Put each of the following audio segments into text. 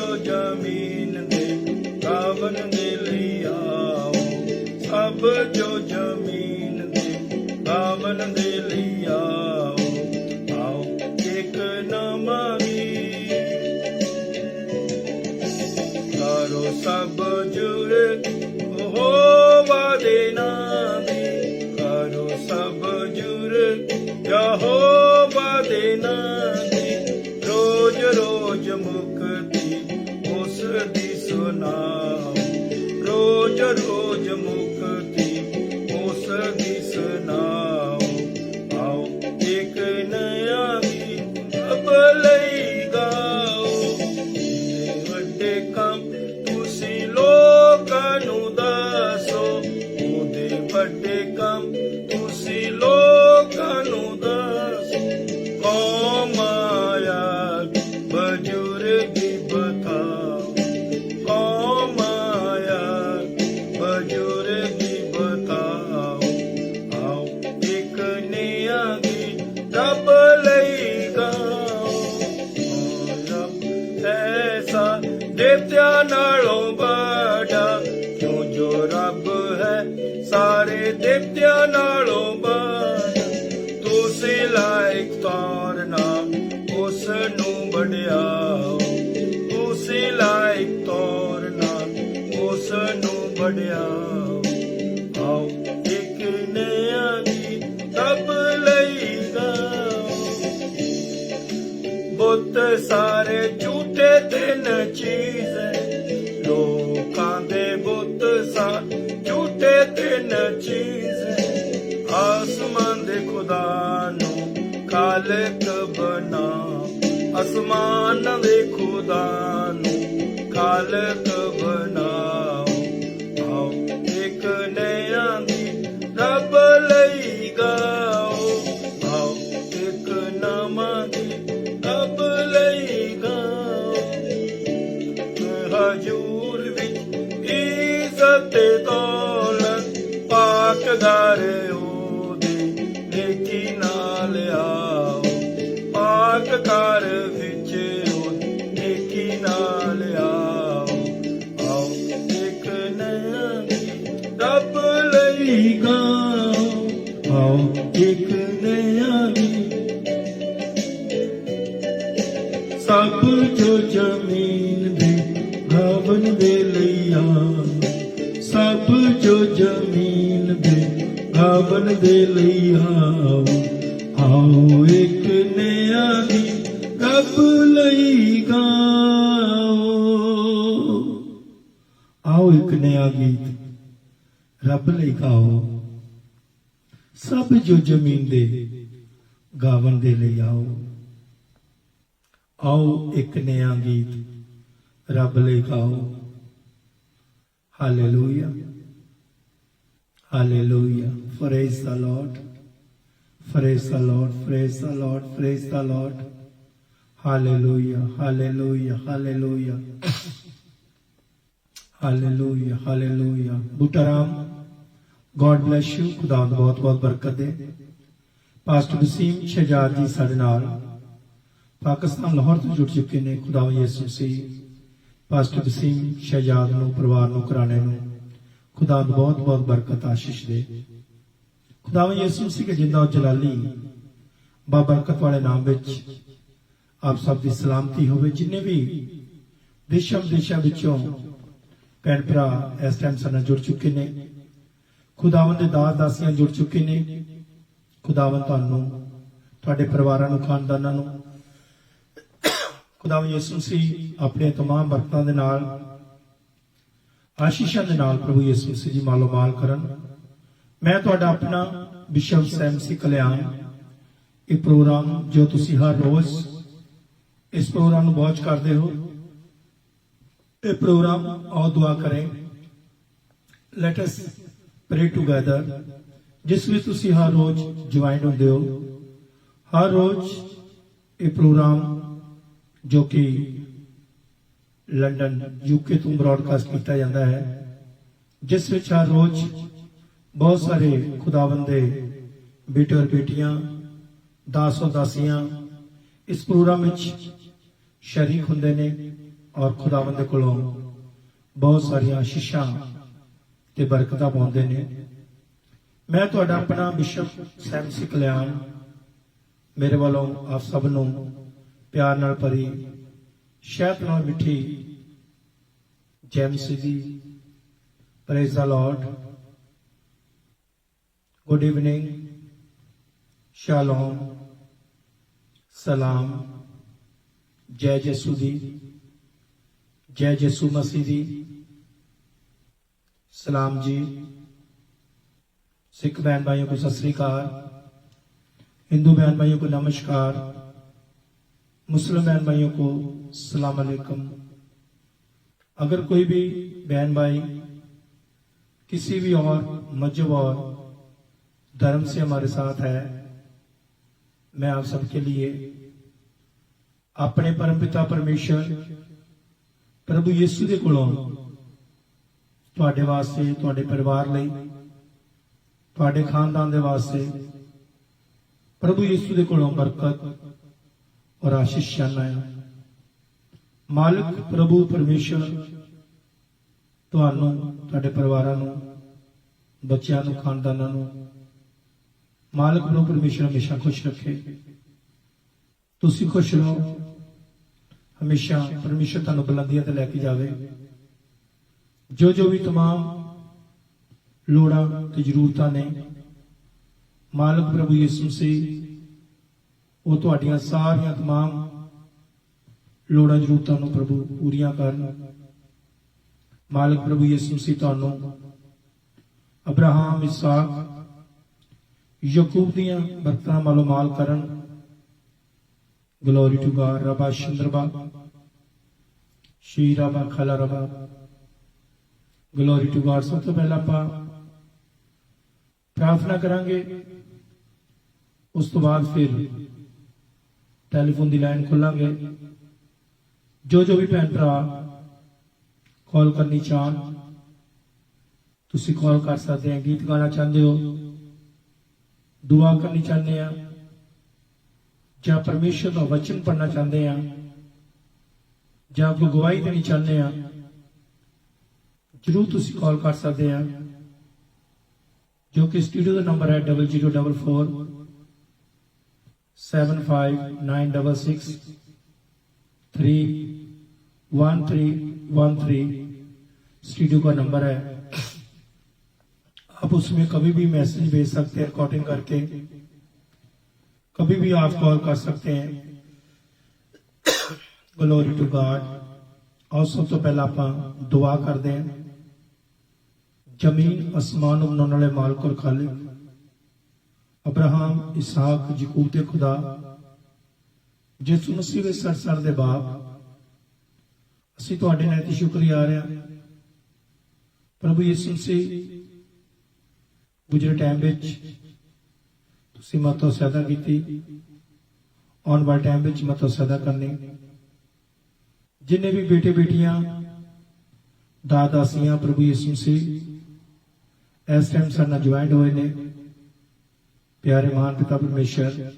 जो जमीन दे गावन दे लई आओ, सब जो जमीन दे गावन दे लई आओ, आओ एक नवां गीत करो सब जुड़ यहोवा दे नाम दी, करो सब जुड़ यहोवा दे नाम दी, रोज रोज मुक्ति उस दी सुनाओ, रोज रोज मुक्ति उस दी सुनाओ, आओ एक नया गीत अब लई गाओ, वड्डे काम तुसी लोकां नूं दसो, ओहदे वड्डे काम तुसी लोकां नूं दसो, कौम आया बजुर्गी बताओ, कौम आया बजुर्गी बताओ, आओ एक नया गीत रब लई गाओ, रब ऐसा देवत्या नालों बड़ा, क्यों जो रब है सारे देवत्या नालों बड़ा, तुसी लायक तौर नाल उस नूं वड्याओ, तुसी लायक तौर नाल उस नूं वड्याओ, आओ एक नया गीत रब लई गाओ, बुत सारे झूठे ते चीज लोकां दे बुत सारे झूठे ते चीज, आसमान दे खुदा नूं खालक बना, आसमान दे खुदा नूं खालक बनाओ, आओ एक नया गीत रब लई गाओ, आओ एक नवां गीत रब लई गाओ, हजूर विच इज्जत ते दौलत पाक गारे ओदे नेकी नाल आओ, पाक घर विच ओदे नेकी नाल आओ, आओ एक नया गीत रब लई गाओ, आओ एक नया गीत, सब जो जमीन दे गावन दे लई आओ, सब जो जमीन दे गावन दे लई आओ, आओ एक नया गीत रब लई गाओ, आओ एक नया गीत रब लई गाओ, सब जो जमीन दे गावन दे लई आओ, आओ एक नया गीत रब लई गाओ, hallelujah hallelujah, praise the Lord, praise the Lord, praise the Lord, praise the Lord, hallelujah, hallelujah, hallelujah, hallelujah, hallelujah. Butaram, God bless you, खुदा बहुत बहुत बरकत दे। पास्टर वसीम शहजाद जी साडे नाल पाकिस्तान लाहौर तो जुड़ चुके ने, खुदा यीशु मसीह पास्टर वसीम शहजाद नूं परिवार नूं घराणे नूं खुदा बहुत बहुत बरकत आशीष दे। खुदावन यीशु मसीह के जिंदा और जलाली बाबरकत वाले नाम विच आप सब की सलामती होवे। जिन्हें भी देशों विदेशों विचों भैन भरा इस टाइम साडे नाल जुड़ चुके ने, खुदावन दे दास दासियां जुड़ चुके ने, खुदावन तुहानूं तुहाडे परिवारां नूं खानदानां नूं खुदावन यीशु मसीह अपने तमाम बरकतां दे नाल आशीषां दे नाल प्रभु यीशु मसीह जी मालो माल करन। मैं तुहाडा अपना बिशप सैम सी कल्याण, ये प्रोग्राम जो तुसी हर रोज इस प्रोग्राम वॉच करते हो, ये प्रोग्राम आओ दुआ करें, लेट अस प्रे टुगेदर, जिस भी तुसी हर रोज ज्वाइन होंदे हो। हर रोज ये प्रोग्राम जो कि लंडन यूके तो ब्रॉडकास्ट किया जाता है, जिस विच हर रोज बहुत सारे खुदावंद दे बेटे और बेटियां दास और दासियां इस प्रोग्राम में शरीक होंदे ने और खुदावंद दे कोलों बहुत सारिया आशीषां ते बरकतां पाउंदे ने। मैं तुहाडा अपना बिशप सैमसी कल्याण मेरे वालों आप सब नूं प्यार नाल भरी शहद नाल मिठी जय मसीह दी। Praise the lord. Good evening, शालोम, सलाम, जय यसू दी, जय यसू मसीह दी। सलाम जी। सिख बहन भाइयों को सत श्री अकाल, हिंदू बहन भाइयों को नमस्कार, मुस्लिम बहन भाइयों को सलाम अलैकुम। अगर कोई भी बहन भाई किसी भी और मजहब और धर्म से हमारे साथ है, मैं आप सबके लिए अपने परमपिता परमेश्वर प्रभु यीशु दे कोलों तुहाडे वास्ते, तुहाडे परिवार लई, तुहाडे खानदान दे वास्ते प्रभु यीशु दे कोलों बरकत और आशीष चाहना है। मालिक प्रभु परमेश्वर तुहानू, तुहाडे परिवारां नू, बच्चियां नू, खानदानां नू मालिक प्रभु परमेश्वर हमेशा खुश रखे। तुसीं खुश रहो, हमेशा परमेश्वर तुहानू बुलंदियां ते लैके जावे। जो जो भी तमाम लोड़ां ते जरूरतां ने, मालिक प्रभु यीशु से वो तुहाडियां सारियां तमाम लोड़ां जरूरतां नूं प्रभु पूरियां करन। मालिक प्रभु यीशु से तुहानू अब्राहम, इसहाक, याकूब दियां बरकतां मालो माल करन। Glory to God. रबा चंद्रबा श्री रबा खला रबा। Glory to God. सब तो पहला आपां प्रार्थना करांगे, उस तो बाद फिर टेलीफोन की लाइन खोलांगे। जो जो भी भैन भरा कॉल करनी चाहन, तुसी कॉल कर सकते हैं। गीत गाना चाहते हो, दुआ करनी चाहते हैं, या परमेश्वर का वचन पढ़ना चाहते हैं, या कोई गवाही देनी चाहते हैं, जरूर तुसी कॉल कर सकते हैं, जो कि स्टूडियो का नंबर है 0044 7596 31313। स्टूडियो का नंबर है। आप उसमें कभी भी मैसेज भेज सकते हैं, रिकॉर्डिंग करके कभी भी आप कॉल कर सकते हैं। Glory to God. और सब तो पहला आप दुआ करते हैं। जमीन आसमान बनाने वाले मालिक और खालिक, अब्राहम, इसहाक, याकूब दे खुदा, यीशु मसीह दे सर दे बाप, असीं तुहाडे नाल ते शुक्रिया आ रहे हैं प्रभु यीशु मसीह। गुजरे टाइम विच तुसीं मतो सैदा कीती, आउण वाले टाइम विच मतो सैदा करनी। जिन्ने भी बेटे बेटियां दादासियां प्रभु यीशु मसीह इस टाइम साडे नाल ज्वाइंट होए ने, प्यारे महान पिता परमेश्वर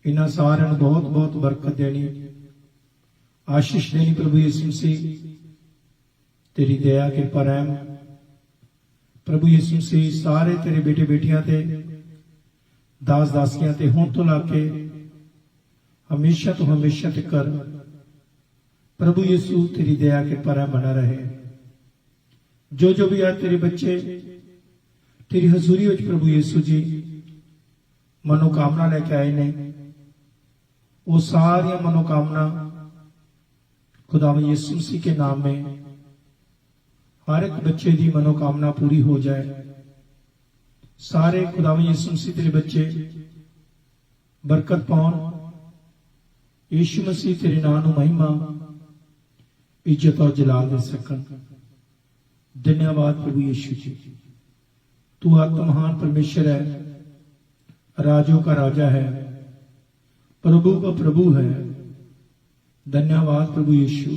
इन्हां सारिआं नूं बहुत बहुत बरकत देनी, आशीष देनी। प्रभु यीशु मसीह तेरी दया कृपा रहम प्रभु यीशु मसीह सारे तेरे बेटे बेटियां ते दास दासियां ते हुण तो लाके हमेशा तो हमेशा तक प्रभु यीशु तेरी दया कृपा रहम बना रहे। जो जो भी आज तेरे बच्चे तेरी हजूरी विच प्रभु यीशु जी मनोकामना लेके आए ने, वो सारिया मनोकामना खुदावंद यीशु मसीह के नाम में हर एक बच्चे की मनोकामना पूरी हो जाए। सारे खुदावंद यीशु मसीह तेरे बच्चे बरकत पाउन। यीशु मसीह तेरे नाम नूं महिमा, इज्जत और जलाल दे सकन। धन्यवाद प्रभु यीशु जी, तू आत्म महान परमेश्वर है, राजों का राजा है, प्रभु का प्रभु है। धन्यवाद प्रभु यीशु,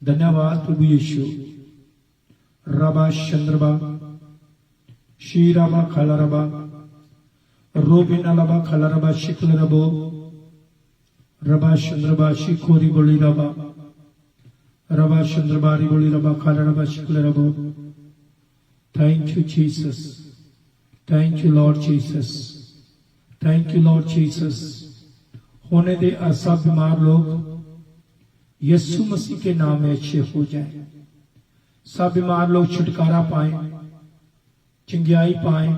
धन्यवाद प्रभु यीशु। रबा चंद्रबा शीराबा खलरबा रोबिनालबा खलरबा शिखलरबो रबा चंद्रबा शिखोरी बोली रबा Rabba Chandrabari Boli Rabba Khala Rabba Shukla Rabbo. Thank you, Jesus. Thank you, Lord Jesus. Thank you, Lord Jesus. होने दे सब बीमार लोग यीशु मसीह के नाम में अच्छे हो जाएं। सब बीमार लोग छुटकारा पाएं, चंगियाई पाएं।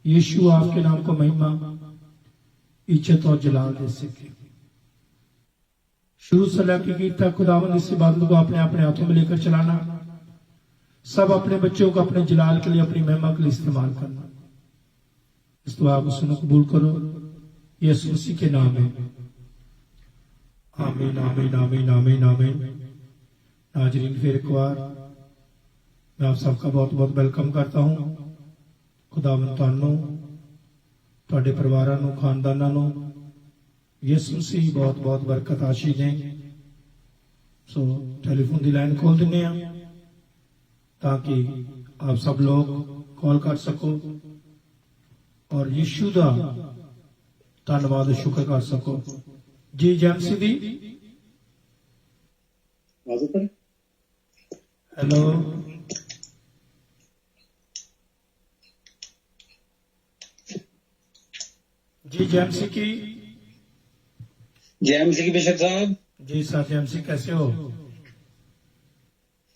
यीशु आपके नाम को महिमा, इज्जत और जलाल दे सके। शुरू से लेकर गिर तक खुदावंद इस इबादत को अपने अपने हाथों में लेकर चलाना, सब अपने बच्चों को अपने जलाल के लिए, अपनी महिमा के लिए इस्तेमाल करना। इस दुआ को सुनो, कबूल करो यीशु मसीह के नाम में। आमीन आमीन आमीन आमीन आमीन। नाजरीन, फिर एक बार मैं आप सबका बहुत बहुत वेलकम करता हूं। खुदावंद ਤੁਹਾਨੂੰ ਤੁਹਾਡੇ ਪਰਿਵਾਰਾਂ ਨੂੰ, ਖਾਨਦਾਨਾਂ ਨੂੰ ਯਿਸੂ ਮਸੀਹ ਬਹੁਤ ਬਹੁਤ ਬਰਕਤ ਆਸ਼ੀਸ਼ ਦੇं। ਸੋ ਟੈਲੀਫੋਨ ਦੀ ਲਾਈਨ ਖੋਲ ਦਿੰਨੇ ਆ ਤਾਂ ਕਿ ਆਪ ਸਭ ਲੋग ਕਾਲ ਕਰ ਸਕੋ ਔਰ ਯਿਸੂ ਦਾ ਧੰਨਵਾਦ ਸ਼ੁਕਰ ਕਰ ਸਕੋ। ਜੀ ਜੈਮਸੀ ਦੀ हेलो जी जैमसी की बिशप साहब। जी सर, जैमसी कैसे हो?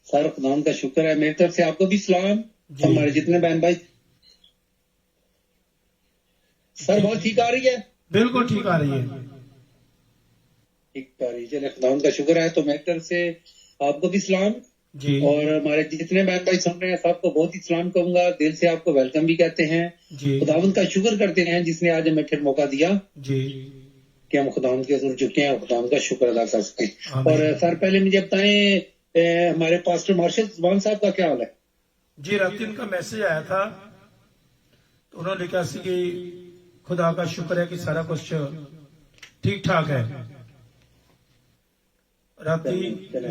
सर खुदाम का शुक्र है, मेरी तरफ से आपको भी सलाम, हमारे जितने बहन भाई। सर बहुत ठीक आ रही है? बिल्कुल ठीक आ रही है, ठीक आ रही है। चले खुदाम का शुक्र है। तो मेरी तरफ से आपको भी सलाम जी, और हमारे जितने बहन भाई सुन रहे हैं सबको बहुत ही सलाम कहूंगा। दिल से आपको वेलकम भी कहते हैं। खुदावंद का शुक्र करते हैं जिसने आज हमें फिर मौका दिया जी कि हम खुदावंद के हज़ूर झुके हैं और खुदावंद का शुक्र अदा कर सके। और सर पहले मुझे बताएं, हमारे पास्टर मार्शल जुबान साहब का क्या हाल है? जी, रात उनका मैसेज आया था तो उन्होंने लिखा सी कि खुदा का शुक्र है कि सारा कुछ ठीक ठाक है। राती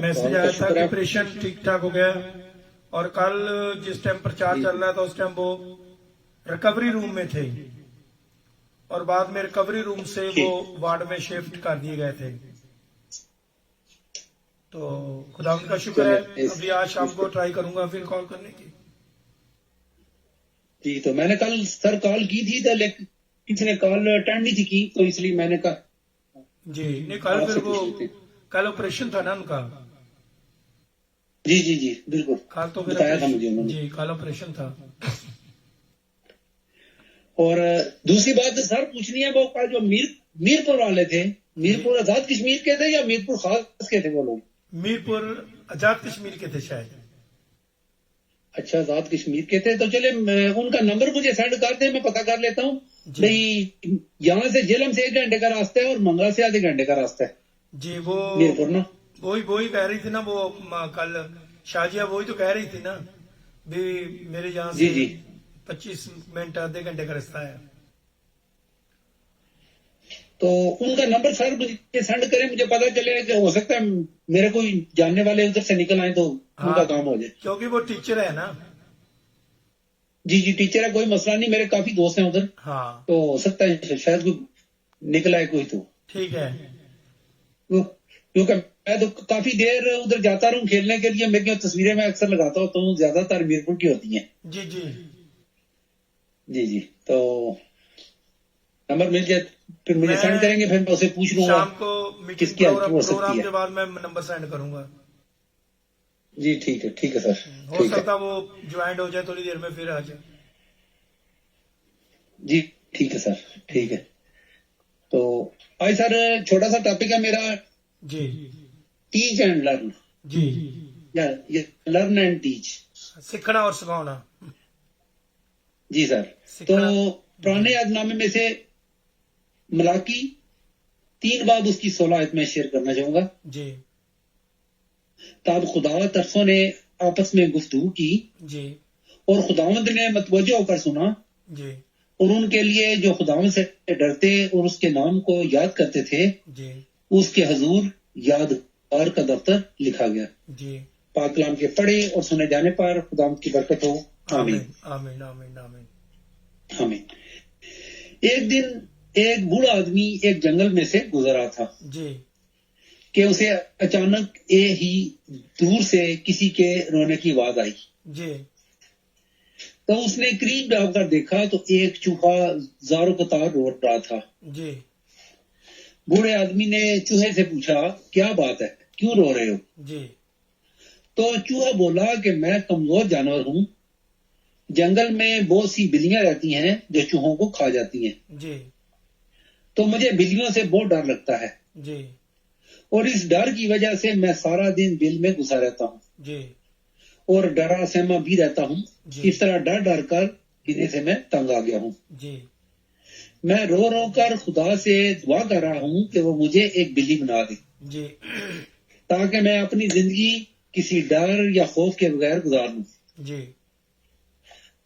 मैसेज आया था कि ऑपरेशन ठीक ठाक हो गया और कल जिस टाइम प्रचार चल रहा था उस टाइम वो रिकवरी रूम में थे और बाद में रिकवरी रूम से वो वार्ड में शिफ्ट कर दिए गए थे। तो खुदा उनका शुक्र है। अभी आज शाम को ट्राई करूंगा फिर कॉल करने की। जी, तो मैंने कल सर कॉल की थी तो लेकिन किसी ने कॉल अटेंड नहीं थी की, तो इसलिए मैंने कहा जी नहीं, कल फिर वो कल ऑपरेशन था ना उनका। जी जी जी बिल्कुल, कल तो बताया था मुझे उन्होंने। जी, कल ऑपरेशन था। और दूसरी बात सर पूछनी है, वो कल जो मीरपुर वाले थे, मीरपुर आजाद कश्मीर के थे या मीरपुर खास के थे वो लोग? मीरपुर आजाद कश्मीर के थे शायद। अच्छा, आजाद कश्मीर के थे। तो चले उनका नंबर मुझे सेंड कर दे, मैं पता कर लेता हूँ। भाई यहाँ से झेलम से 1 घंटे का रास्ता है और मंगला से आधे घंटे का रास्ता है। जी, वो मीरपुर ना, वही कह रही थी ना वो कल शाजिया, वही तो कह रही थी ना भी मेरे यहाँ से 25 मिनट आधे घंटे का रास्ता है। तो उनका नंबर सर मुझे सेंड करें, मुझे पता चले कि हो सकता है मेरे कोई जानने वाले उधर से निकल आए तो उनका काम हो जाए। क्योंकि वो टीचर है ना। जी जी टीचर है, कोई मसला नहीं, मेरे काफी दोस्त हैं उधर। हाँ, तो हो सकता है शायद कोई निकल आए कोई। तो ठीक है, क्योंकि मैं तो काफी देर उधर जाता रहूं खेलने के लिए, मेरी तस्वीरें मैं अक्सर लगाता हूँ तो ज्यादातर मीरपुर की होती हैं। जी जी जी जी, तो नंबर मिल जाए फिर मुझे सेंड करेंगे, फिर मैं उसे पूछ लूंगा शाम को किसकी हेल्प हो सकती प्रोग्राम है। के बाद मैं नंबर सेंड करूंगा। जी ठीक है सर, हो सकता वो ज्वाइन हो जाए थोड़ी देर में, फिर आ जाए। जी ठीक है सर, ठीक है। तो आज सर छोटा सा टॉपिक है मेरा जी, टीच एंड लर्न। जी, ये लर्न एंड टीच, सीखना और सिखाना। जी सर। तो पुराने यादनामे में से मलाकी 3 बाब उसकी 16 आयत में शेयर करना चाहूंगा जी। तब खुदा तरसों ने आपस में गुफ्तगू की जी और खुदावंद ने मतवज्जो होकर सुना जी, और उनके लिए जो खुदावंद से डरते और उसके नाम को याद करते थे जी, उसके हजूर यादगार का दफ्तर लिखा गया। जी, पाक कलाम के पढ़े और सुने जाने पर खुदावंद की बरकत हो। आमीन आमीन आमीन आमीन आमीन। एक दिन एक बूढ़ा आदमी एक जंगल में से गुजरा था जी। कि उसे अचानक ही दूर से किसी के रोने की आवाज आई। जी तो उसने करीब जाकर देखा तो एक चूहा जारो कतार रो रहा था। जी बूढ़े आदमी ने चूहे से पूछा, क्या बात है, क्यों रो रहे हो? जी तो चूहा बोला कि मैं कमजोर जानवर हूं, जंगल में बहुत सी बिल्लियां रहती हैं जो चूहों को खा जाती हैं, जी तो मुझे बिल्लियों से बहुत डर लगता है जी और इस डर की वजह से मैं सारा दिन बिल में घुसा रहता हूँ जी और डरा सहमा भी रहता हूँ। जी इस तरह डर डर कर जीने से मैं तंग आ गया हूँ। जी मैं रो रो कर खुदा से दुआ कर रहा हूँ कि वो मुझे एक बिल्ली बना दे जी ताकि मैं अपनी जिंदगी किसी डर या खौफ के बगैर गुजार लूं। जी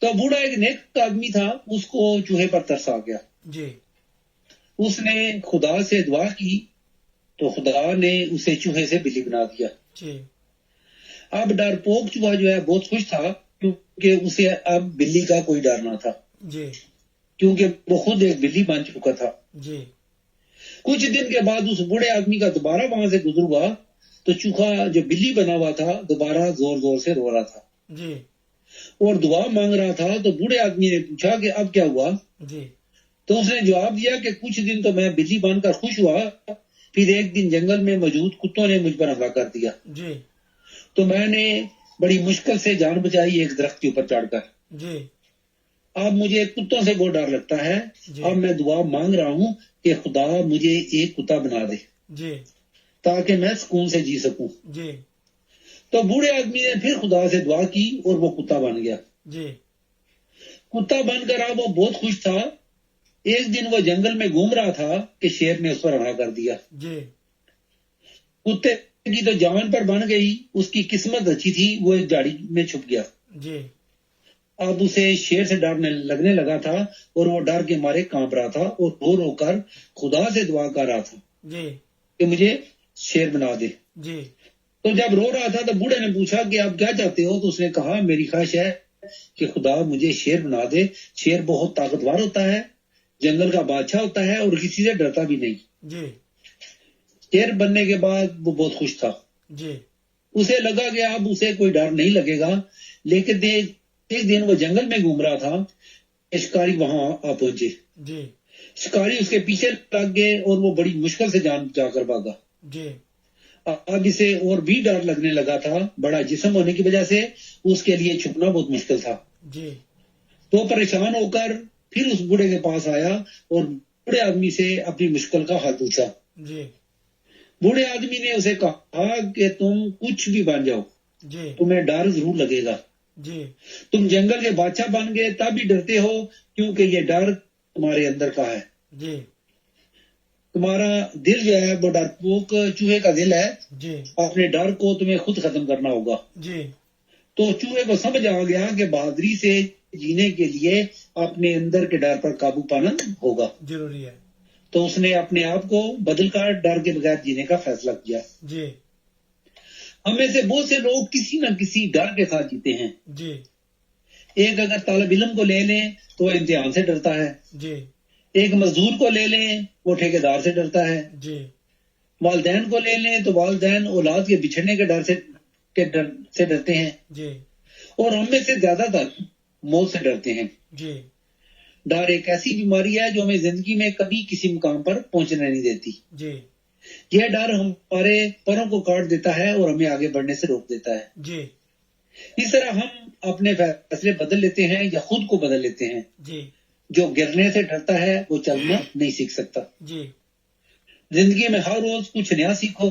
तो बूढ़ा एक नेक आदमी था, उसको चूहे पर तरस आ गया। जी उसने खुदा से दुआ की तो खुदा ने उसे चूहे से बिल्ली बना दिया। जी अब डरपोक चूहा जो है बहुत खुश था क्योंकि उसे अब बिल्ली का कोई डर ना था, जी क्योंकि वो खुद एक बिल्ली बन चुका था। जी कुछ दिन के बाद उस बूढ़े आदमी का दोबारा वहां से गुजर हुआ तो चूहा जो बिल्ली बना हुआ था दोबारा जोर जोर से रो रहा था जी और दुआ मांग रहा था। तो बूढ़े आदमी ने पूछा कि अब क्या हुआ? जी तो उसने जवाब दिया कि कुछ दिन तो मैं बिल्ली बनकर खुश हुआ, फिर एक दिन जंगल में मौजूद कुत्तों ने मुझ पर हमला कर दिया, जी तो मैंने बड़ी मुश्किल से जान बचाई एक दरख्त के ऊपर चढ़कर। जी अब मुझे कुत्तों से बहुत डर लगता है। जी अब मैं दुआ मांग रहा हूँ कि खुदा मुझे एक कुत्ता बना दे जी ताकि मैं सुकून से जी सकूं। जी तो बूढ़े आदमी ने फिर खुदा से दुआ की और वो कुत्ता बन गया। जी कुत्ता बनकर अब वो बहुत खुश था। एक दिन वो जंगल में घूम रहा था कि शेर ने उस पर हमला कर दिया। जी कुत्ते की तो जान पर बन गई, उसकी किस्मत अच्छी थी, वो एक झाड़ी में छुप गया। जी अब उसे शेर से डर लगने लगा था और वो डर के मारे कांप रहा था और रो रो कर खुदा से दुआ कर रहा था जी कि मुझे शेर बना दे। जी तो जब रो रहा था तो बूढ़े ने पूछा कि आप क्या चाहते हो? तो उसने कहा, मेरी ख्वाहिश है कि खुदा मुझे शेर बना दे। शेर बहुत ताकतवर होता है, जंगल का बादशाह होता है और किसी से डरता भी नहीं। जी शेर बनने के बाद वो बहुत खुश था। जी उसे लगा कि अब उसे कोई डर नहीं लगेगा। लेकिन एक दिन वो जंगल में घूम रहा था, शिकारी वहां आ पहुंचे। जी शिकारी उसके पीछे लग गए और वो बड़ी मुश्किल से जान बचाकर भागा। जी अब इसे और भी डर लगने लगा था। बड़ा जिस्म होने की वजह से उसके लिए छुपना बहुत मुश्किल था। जी तो परेशान होकर फिर उस बूढ़े के पास आया और बूढ़े आदमी से अपनी मुश्किल का हाल पूछा। जी बूढ़े आदमी ने उसे कहा कि तुम कुछ भी बन जाओ, जी तुम्हें डर जरूर लगेगा। जी तुम जंगल के बादशाह बन गए तब भी डरते हो, क्योंकि ये डर तुम्हारे अंदर का है। जी तुम्हारा दिल जो है वो डरपोक चूहे का दिल है। जी अपने डर को तुम्हें खुद खत्म करना होगा। जी तो चूहे को समझ आ गया कि बहादुरी से जीने के लिए अपने अंदर के डर पर काबू पाना होगा। जरूरी है। तो उसने अपने आप को बदलकर डर के बगैर जीने का फैसला किया। जी हम में से बहुत से लोग किसी न किसी डर के साथ जीते हैं। जी एक अगर तालिब इल्म को ले लें तो वह इम्तिहान से डरता है। जी एक मजदूर को ले लें, वो ठेकेदार से डरता है। जी वालदैन को ले लें तो वालदैन औलाद के बिछड़ने के डर से डरते हैं। जी और हम में से ज्यादातर मौत से डरते हैं। जी डर एक ऐसी बीमारी है जो हमें जिंदगी में कभी किसी मुकाम पर पहुंचने नहीं देती। जी यह डर हमारे पैरों को काट देता है और हमें आगे बढ़ने से रोक देता है। जी इस तरह हम अपने फैसले बदल लेते हैं या खुद को बदल लेते हैं। जी जो गिरने से डरता है वो चलना नहीं सीख सकता। जी जिंदगी में हर रोज कुछ नया सीखो,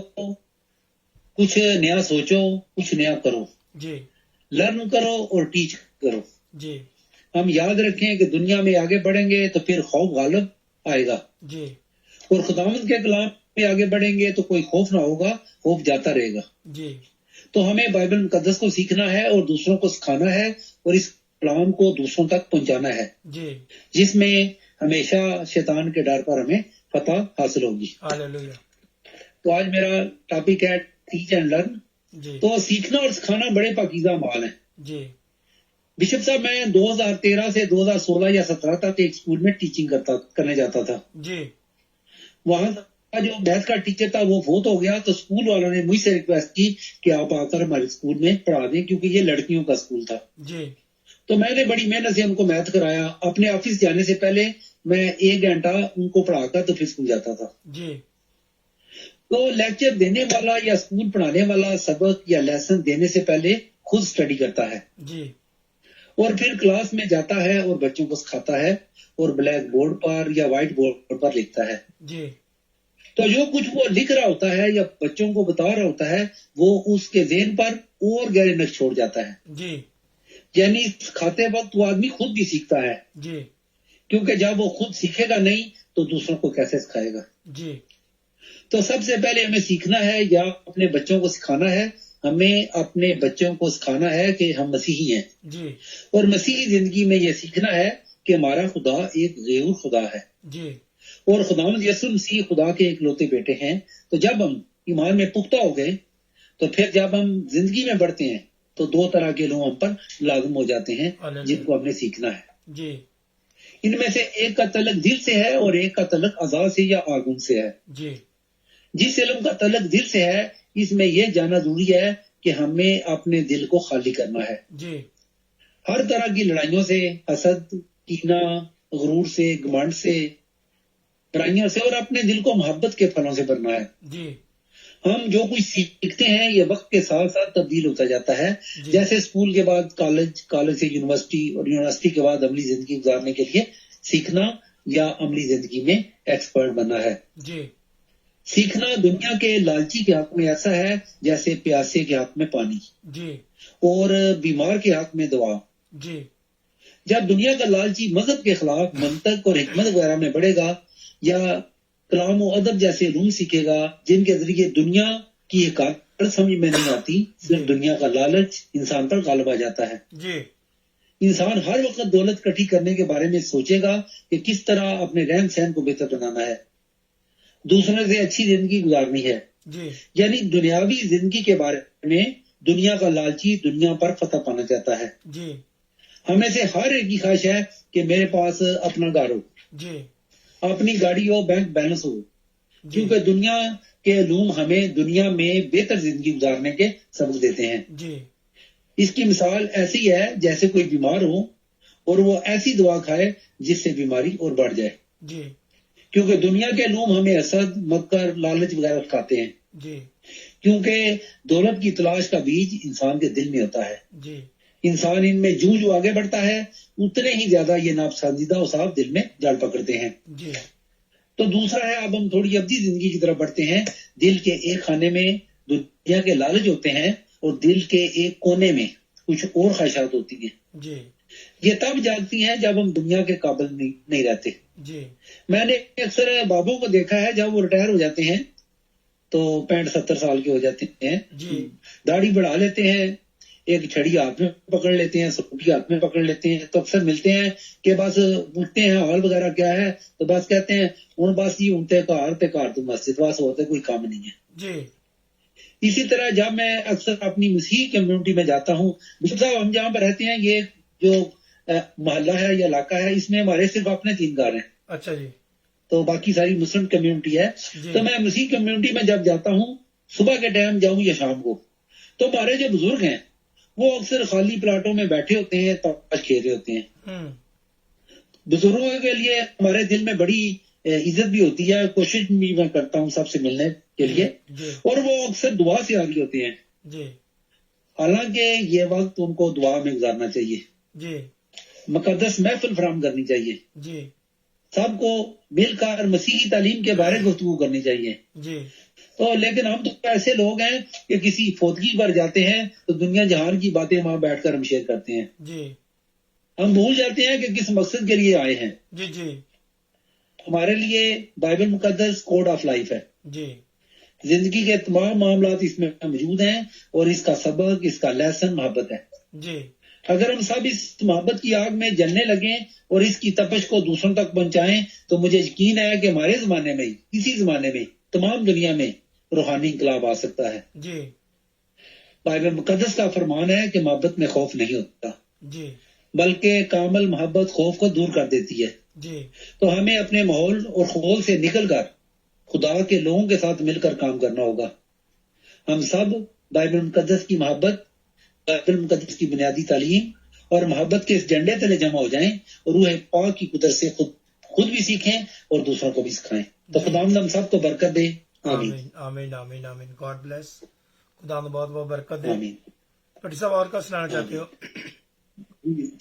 कुछ नया सोचो, कुछ नया करो, जी लर्न करो और टीच करो। जी हम याद रखें कि दुनिया में आगे बढ़ेंगे तो फिर खौफ गालिब आएगा जी और खुदावंद के कलाम में आगे बढ़ेंगे तो कोई खौफ ना होगा, खौफ जाता रहेगा। जी तो हमें बाइबल मुकद्दस को सीखना है और दूसरों को सिखाना है और इस कलाम को दूसरों तक पहुंचाना है, जी जिसमें हमेशा शैतान के डर पर हमें फतह हासिल होगी। हालेलुया। तो आज मेरा टॉपिक है टीच एंड लर्न। जी तो सीखना और सिखाना बड़े पाकीज़ा माल है। जी बिशप साहब, मैं 2013 से 2016 या 17 तक एक स्कूल में टीचिंग करने जाता था। जी वहां जो मैथ का टीचर था वो फोत हो गया, तो स्कूल वालों ने मुझसे रिक्वेस्ट की कि आप आकर हमारे स्कूल में पढ़ा दें, क्योंकि ये लड़कियों का स्कूल था जी तो मैंने बड़ी मेहनत से उनको मैथ कराया। अपने ऑफिस जाने से पहले मैं 1 घंटा उनको पढ़ाकर तो फिर स्कूल जाता था। जी तो लेक्चर देने वाला या स्कूल पढ़ाने वाला सबक या लेसन देने से पहले खुद स्टडी करता है जी और फिर क्लास में जाता है और बच्चों को सिखाता है और ब्लैक बोर्ड पर या व्हाइट बोर्ड पर लिखता है। जी तो जो कुछ वो लिख रहा होता है या बच्चों को बता रहा होता है वो उसके ज़हन पर और गहरे नक्श छोड़ जाता है। जी यानी सिखाते वक्त वो आदमी खुद भी सीखता है, जी क्योंकि जब वो खुद सीखेगा नहीं तो दूसरों को कैसे सिखाएगा। जी तो सबसे पहले हमें सीखना है या अपने बच्चों को सिखाना है, हमें अपने बच्चों को सिखाना है कि हम मसीही हैं जी और मसीही जिंदगी में यह सीखना है कि हमारा खुदा एक गैर खुदा है जी और खुदावंद यीशु मसीह खुदा के इकलौते बेटे हैं। तो जब हम ईमान में पुख्ता हो गए तो फिर जब हम जिंदगी में बढ़ते हैं तो 2 तरह के लोग हम पर लाजम हो जाते हैं जिनको हमने सीखना है। जी इनमें से एक का तलक दिल से है और एक का तलक अज़ा से या आगुन से है। जी जिस इल्म का तलक दिल से है इसमें यह जानना जरूरी है कि हमें अपने दिल को खाली करना है जी हर तरह की लड़ाइयों से, हसद, कीना, गुरूर से, घमंड से, बुराइयों से और अपने दिल को मोहब्बत के फलों से भरना है। जी हम जो कुछ सीखते हैं ये वक्त के साथ साथ तब्दील होता जाता है। जी। जैसे स्कूल के बाद कॉलेज, कॉलेज से यूनिवर्सिटी और यूनिवर्सिटी के बाद अमली जिंदगी गुजारने के लिए सीखना या अमली जिंदगी में एक्सपर्ट बनना है। जी सीखना दुनिया के लालची के हाथ में ऐसा है जैसे प्यासे के हाथ में पानी जी और बीमार के हाथ में दवा। जी जब दुनिया का लालची मजहब के खिलाफ मंतक और हिकमत वगैरह में बढ़ेगा या कलाम और अदब जैसे रूम सीखेगा जिनके जरिए दुनिया की हकीकत समझ में नहीं आती, सिर्फ दुनिया का लालच इंसान पर गालिब आ जाता है। जी इंसान हर वक्त दौलत इकट्ठी करने के बारे में सोचेगा कि किस तरह अपने रहन सहन को बेहतर बनाना है, दूसरों से अच्छी जिंदगी गुजारनी है। जी यानी दुनियावी जिंदगी के बारे में दुनिया का लालची दुनिया पर फतह पाना चाहता है। जी हमें से हर एक की ख्वाहिश है कि मेरे पास अपना घर हो, जी अपनी गाड़ी हो, बैंक बैलेंस हो, क्योंकि दुनिया के इल्म हमें दुनिया में बेहतर जिंदगी गुजारने के सबक देते हैं। जी इसकी मिसाल ऐसी है जैसे कोई बीमार हो और वो ऐसी दवा खाए जिससे बीमारी और बढ़ जाए, जी क्योंकि दुनिया के इल्म हमें हसद, मक्कर, लालच वगैरह सिखाते हैं, जी क्योंकि दौलत की तलाश का बीज इंसान के दिल में होता है। जी इंसान इनमें जो आगे बढ़ता है उतने ही ज्यादा ये नापसंदीदा औसाफ दिल में जड़ पकड़ते हैं। जी तो दूसरा है, अब हम थोड़ी अवधि जिंदगी की तरफ बढ़ते हैं। दिल के एक खाने में दुनिया के लालच होते हैं और दिल के एक कोने में कुछ और ख्वाहिशात होती हैं। जी ये तब जागती हैं जब हम दुनिया के काबिल नहीं रहते। जी मैंने अक्सर बाबों को देखा है जब वो रिटायर हो जाते हैं तो 65-70 साल के हो जाते हैं, जी दाढ़ी बढ़ा लेते हैं, एक छड़ी हाथ में पकड़ लेते हैं, सोटी हाथ में पकड़ लेते हैं, तो अक्सर मिलते हैं कि बस पूछते हैं हाल वगैरह क्या है, तो बस कहते हैं उन बस ये उनते कार तो मस्जिद वास होते कोई काम नहीं है। जी इसी तरह जब मैं अक्सर अपनी मसीही कम्युनिटी में जाता हूँ, बिशप साहब हम जहाँ पर रहते हैं ये जो मोहल्ला है या इलाका है इसमें हमारे सिर्फ अपने 3 घर हैं, अच्छा जी तो बाकी सारी मुस्लिम कम्युनिटी है। जी। तो मैं मसीही कम्युनिटी में जब जाता हूँ सुबह के टाइम जाऊं या शाम को, तो हमारे जो बुजुर्ग हैं वो अक्सर खाली प्लाटों में बैठे होते हैं, ताश खेल रहे होते हैं। बुजुर्गों के लिए हमारे दिल में बड़ी इज्जत भी होती है, कोशिश भी मैं करता हूँ सबसे मिलने के लिए, जी और वो अक्सर दुआ से आगे होते हैं। जी हालांकि ये वक्त उनको दुआ में गुजारना चाहिए, जी मुकद्दस महफिल फराहम करनी चाहिए, जी सबको मिलकर मसीही तालीम के बारे में गुफ्तगू करनी चाहिए। जी तो लेकिन हम तो ऐसे लोग हैं कि किसी फोतगी पर जाते हैं तो दुनिया जहान की बातें वहां बैठकर हम शेयर करते हैं, जी हम भूल जाते हैं कि किस मकसद के लिए आए हैं। जी जी हमारे लिए बाइबल मुकद्दस कोड ऑफ लाइफ है, जी जिंदगी के तमाम मामलात इसमें मौजूद हैं और इसका सबक, इसका लेसन मोहब्बत है। जी अगर हम सब इस मोहब्बत की आग में जलने लगे और इसकी तपश को दूसरों तक पहुंचाएं तो मुझे यकीन है कि हमारे जमाने में, इसी जमाने में तमाम दुनिया में रूहानी इंकलाब आ सकता है। जी बाइबल मुकद्दस का फरमान है कि मोहब्बत में खौफ नहीं होता, जी बल्कि कामल मोहब्बत खौफ को दूर कर देती है। जी तो हमें अपने माहौल और खौल से निकलकर खुदा के लोगों के साथ मिलकर काम करना होगा। हम सब बाइबल मुकद्दस की मोहब्बत, बाइबल मुकद्दस की बुनियादी तालीम और मोहब्बत के इस झंडे तले जमा हो जाएं और रूह पाक की कुदरत से खुद भी सीखें और दूसरों को भी सिखाएं। तो खुदावंद हम सबको बरकत दे। आमीन आमीन आमीन आमीन आमीन। God bless. खुदा बहुत बहुत बरकत दे। आमीन। भट्टी साहब और क्या सुनाना चाहते हो?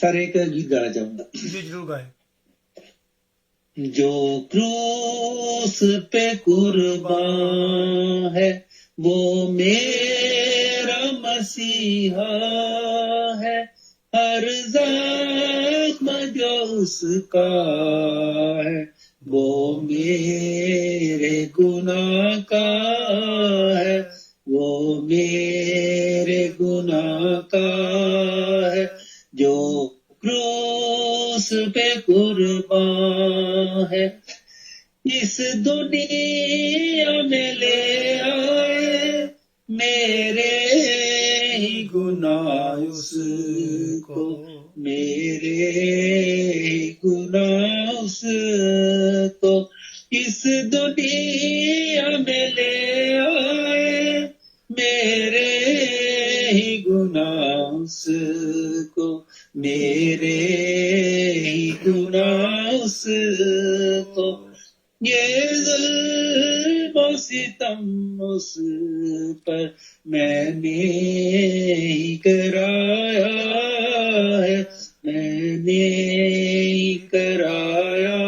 सर एक गीत गाना चाहूंगा। जी जरूर गाएं। जो क्रूस पे कुर्बान है वो मेरा मसीहा है, हर जख्म जो उसका है वो मेरे गुनाह का है, वो मेरे गुनाह का है। जो क्रूस पे कुर्बान है इस दुनिया में ले आए, मेरे ही गुनाह उसको, मेरे ही गुनाह उसको इस दुनिया में ले आए, मेरे ही गुनाह उसको, मेरे ही गुनाह उसको। ये ज़ुल्म और सितम उस पर मैंने ही कराया है, मैंने ही कराया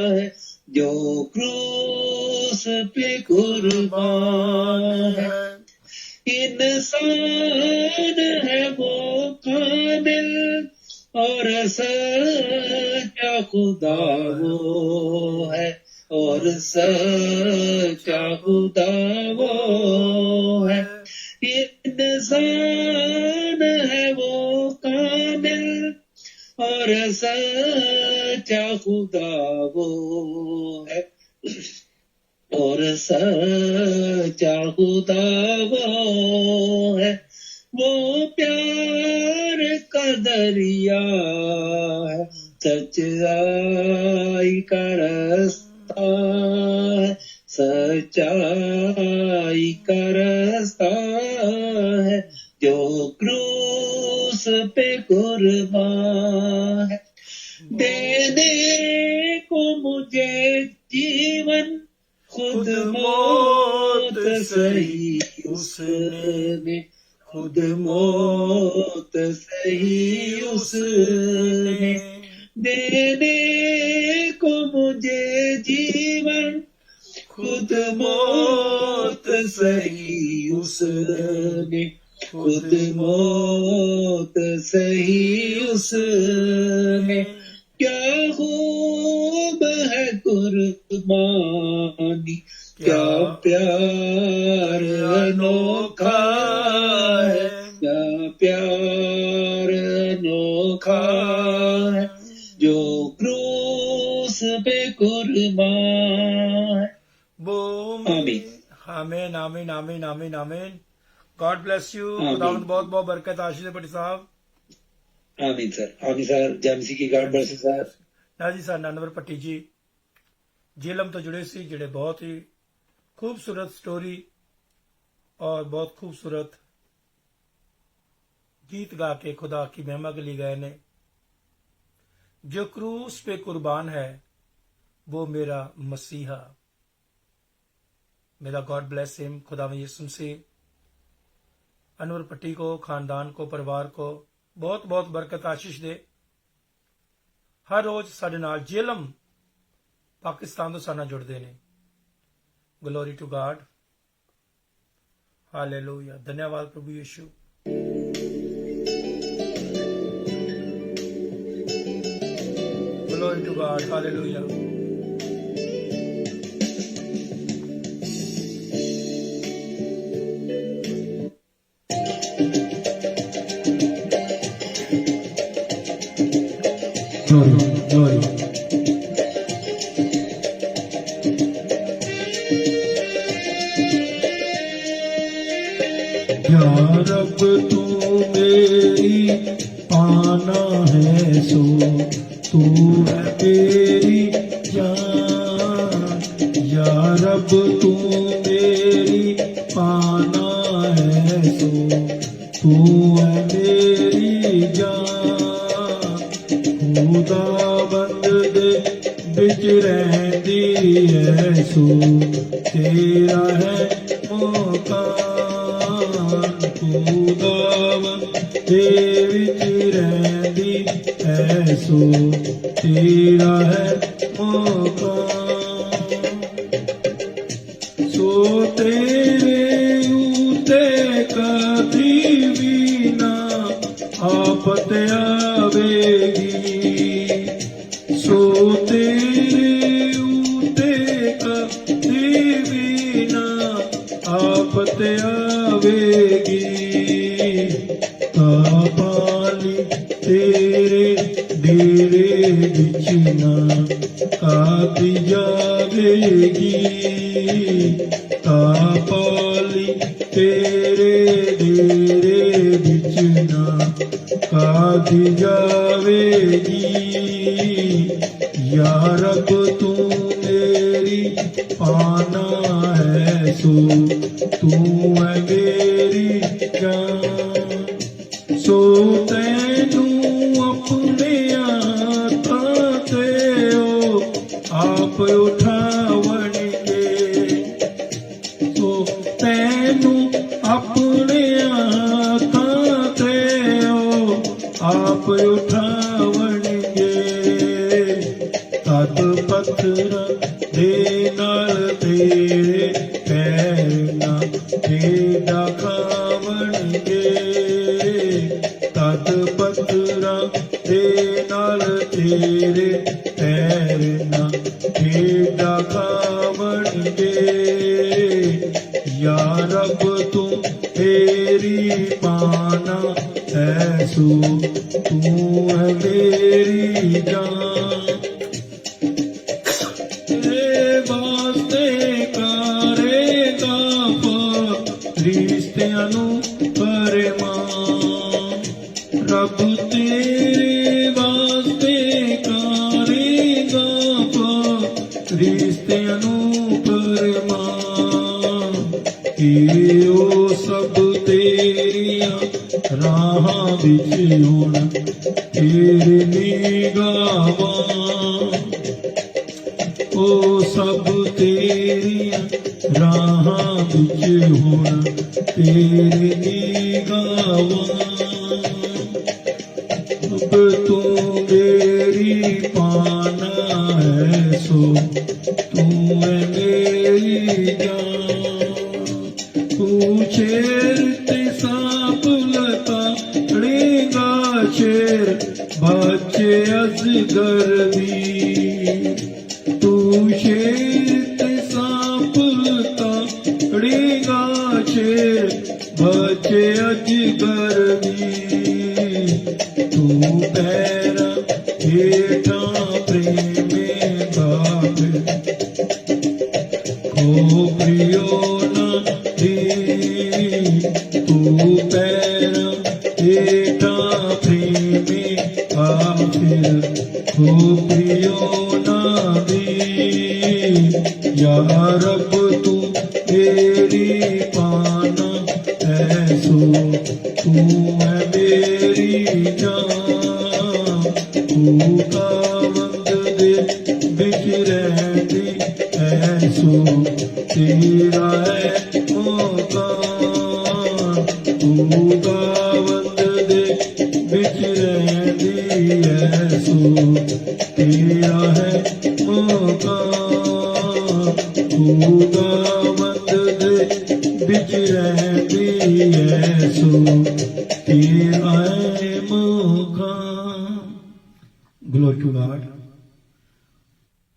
है। जो क्रूस पे कुर्बान है, इंसान है वो कामिल और सच्चा खुदा वो है, और सच्चा खुदा वो है। इंसान है वो कामिल और सच्चा खुदा वो है, और सच्चा खुदा वो है। वो प्यार का दरिया है, सच्चाई का रास्ता है, सच्चाई का रास्ता है। जो क्रूस पे कुर्बान है, देने को मुझे जीवन खुद मौत सही उसने, खुद मौत सही उसने। देने को मुझे जीवन खुद मौत सही उसने, खुद मौत सही उसने। क्या खूब है कुर्बानी, क्या प्यार अनोखा है, क्या प्यार अनोखा है। जो क्रूस पे कुर्बान है। आमीन आमीन आमीन आमीन आमीन आमीन। God bless you. खुदावंद बहुत बहुत बरकत आशीष दे भट्टी साहब। आमीन सर, आमीन सर। जैमसी की गॉड ब्लेस सर। ना जी सर ननवर भट्टी जी जेलम तो जुड़े सी जिहड़े बहुत ही खूबसूरत स्टोरी और बहुत खूबसूरत गीत गा के खुदा की महिमा के लिए गए ने। जो क्रूस पे कुर्बान है वो मेरा मसीहा। मेरा गॉड ब्लेस हिम। खुदा में यीशु से अनवर पट्टी को, खानदान को, परिवार को बहुत बहुत बरकत आशीष दे। हर रोज साडे नाल जेलम पाकिस्तान तो साडे जुड़ते ने। Glory to God. हालेलुया। धन्यवाद प्रभु Yeshu. Glory to God. Hallelujah. Glory glory. या रब तू मेरी पाना है सो, तू है मेरी जान। या रब तू है मेरी जान खुदावंद दे बिच रहंदी है सो तेरा है मकान खुदावंद दे बिच रहंदी है सो तेरा है मकान सो तेरे उते कभी भी ना आफत आवेगी सो तेरे उते कभी भी ना आफत आवेगी पाली तेरे डेरे बिच ना काती जावेगी पाली तेरे डेरे बिच ना काती जावेगी या रब तू मेरी पाना है सो तू है मेरी जान सो तैनू अपने हाथां ते ओ आप उठावणगे सो तैनू अपने हाथां ते ओ आप उठावणगे तद पत्थरां दे नाल तेरे पैर ना टेढ़ा खावणगे तद पत्थरां दे नाल तेरे पैर ना टेढ़ा खावणगे या रब तू तेरी पाना है सो तू है मेरी जान तेरे वास्ते करेगा रिश्तियां नू परमान रब तेरे वास्ते करेगा रिश्तियां नू परमान कि ओ सब तेरियां राहां विच होण तेरे निगाहां ओ सब तेरियां राहां विच होण तेरे निगाहां अब तू मेरी पाना है सो तू है मेरी जान तू शेर ते सांप लताड़ेगा शेर बच्चे अजगर भी तू शेर ते सांप लताड़ेगा शेर बच्चे अजगर भी तू पैरा हेठा प्रेमे बाप खोपरियो ना दी तू पैरा हेठा प्रेमे बाप खोपरियो ना दी या रब तू मेरी पाना है सो तू है मेरी जान खुदावंद दे बिच रहंदी है सो तेरा है मकान खुदावंद दे बिच रहंदी है सो तेरा है मकान खुदावंद दे बिच रहंदी है सो तेरा है मकान ग्लोरी टू गॉड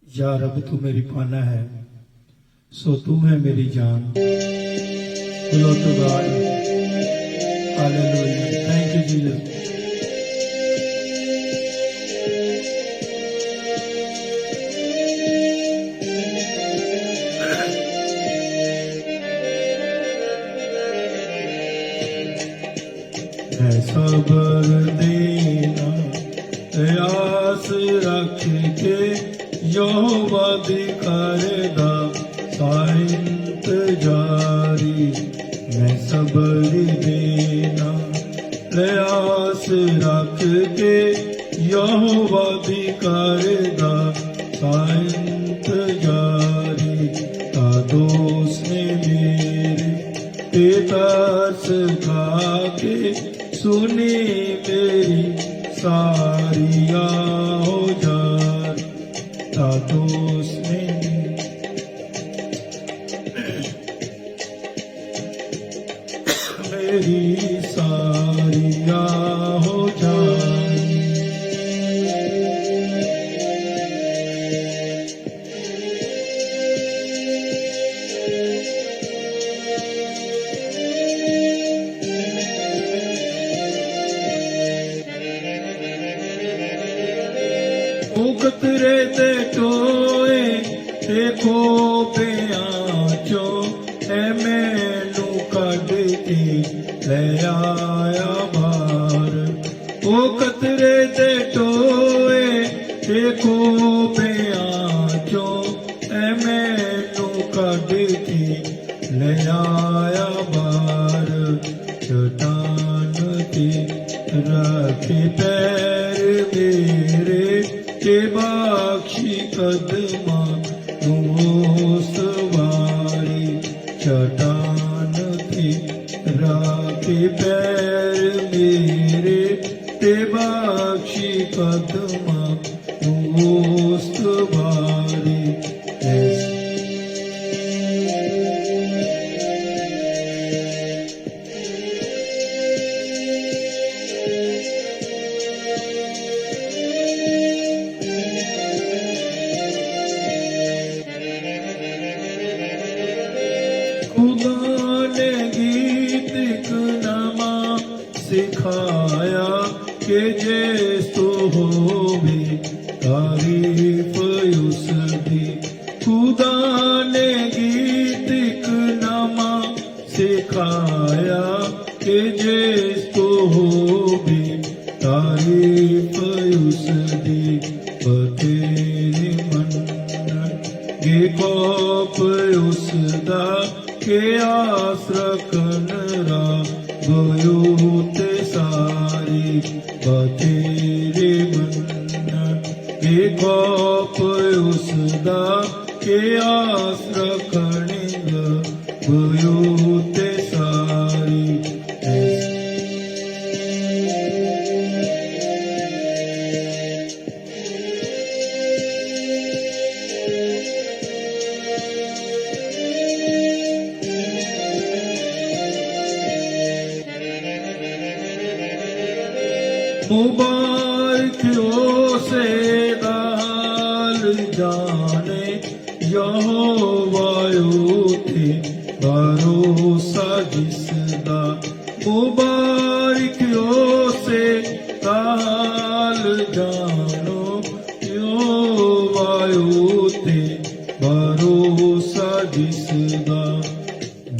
या रब तू मेरी पाना है सो तू है मेरी जान glory to God hallelujah thank you Jesus है सबर देना आस रख के यहोवा दिखाएगा साइंत जारी मैं सबर दे करदा साइंत जारी ता दोस्त ने मेरे ते तरस खाके सुनी मेरी सारिया हो जार ता दोस्त ने मेरी सारिया हो जार। कतरे ते टोए ते खोपियां चो ए मैनू कढ के ले आया बाहर। ओ कतरे ते टोए ते खोपियां चो ए मैनू कढ के ले आया बाहर। चट्टान ते रखे पैर मेरे के बाक्षी कदमा सवारी। चट्टान थे राखे पैर मेरे ते बाक्षी कदमा सवारी। सिखाया के जैसो होवे तारीफ उसदी। खुदा ने गीत एक नामा सिखाया के जैसो होवे तारीफ उसदी। बतेरे मन गे कोप उसदा के आस रखन रा गयो ते सारी। बतेरे मन के कोप उसदा के आस रखन गयो ते सारी। मुबारक हो से दाल जाने यहोवा थे भरोसा जिसदा। मुबारक हो से दाल जानो यहोवा थे भरोसा जिसदा।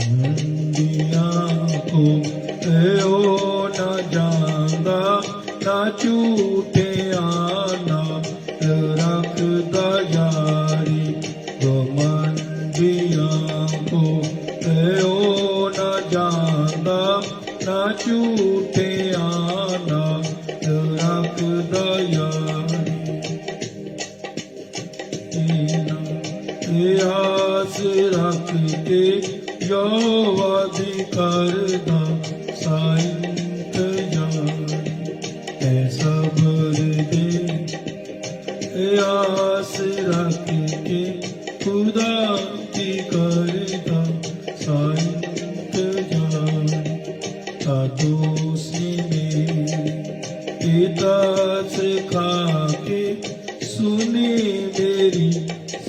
मुंडिया को न जांदा ना झूठे आना रखदा यारी। घमंडिया को न जांदा ना झूठे आना रखदा यारी। आस रख के यहोवा दी करदा साइंत यारी। सबर दे आस रख के खुदा की करदा साइंत जारी। ता दोषी मेरी दास खा के सुनी मेरी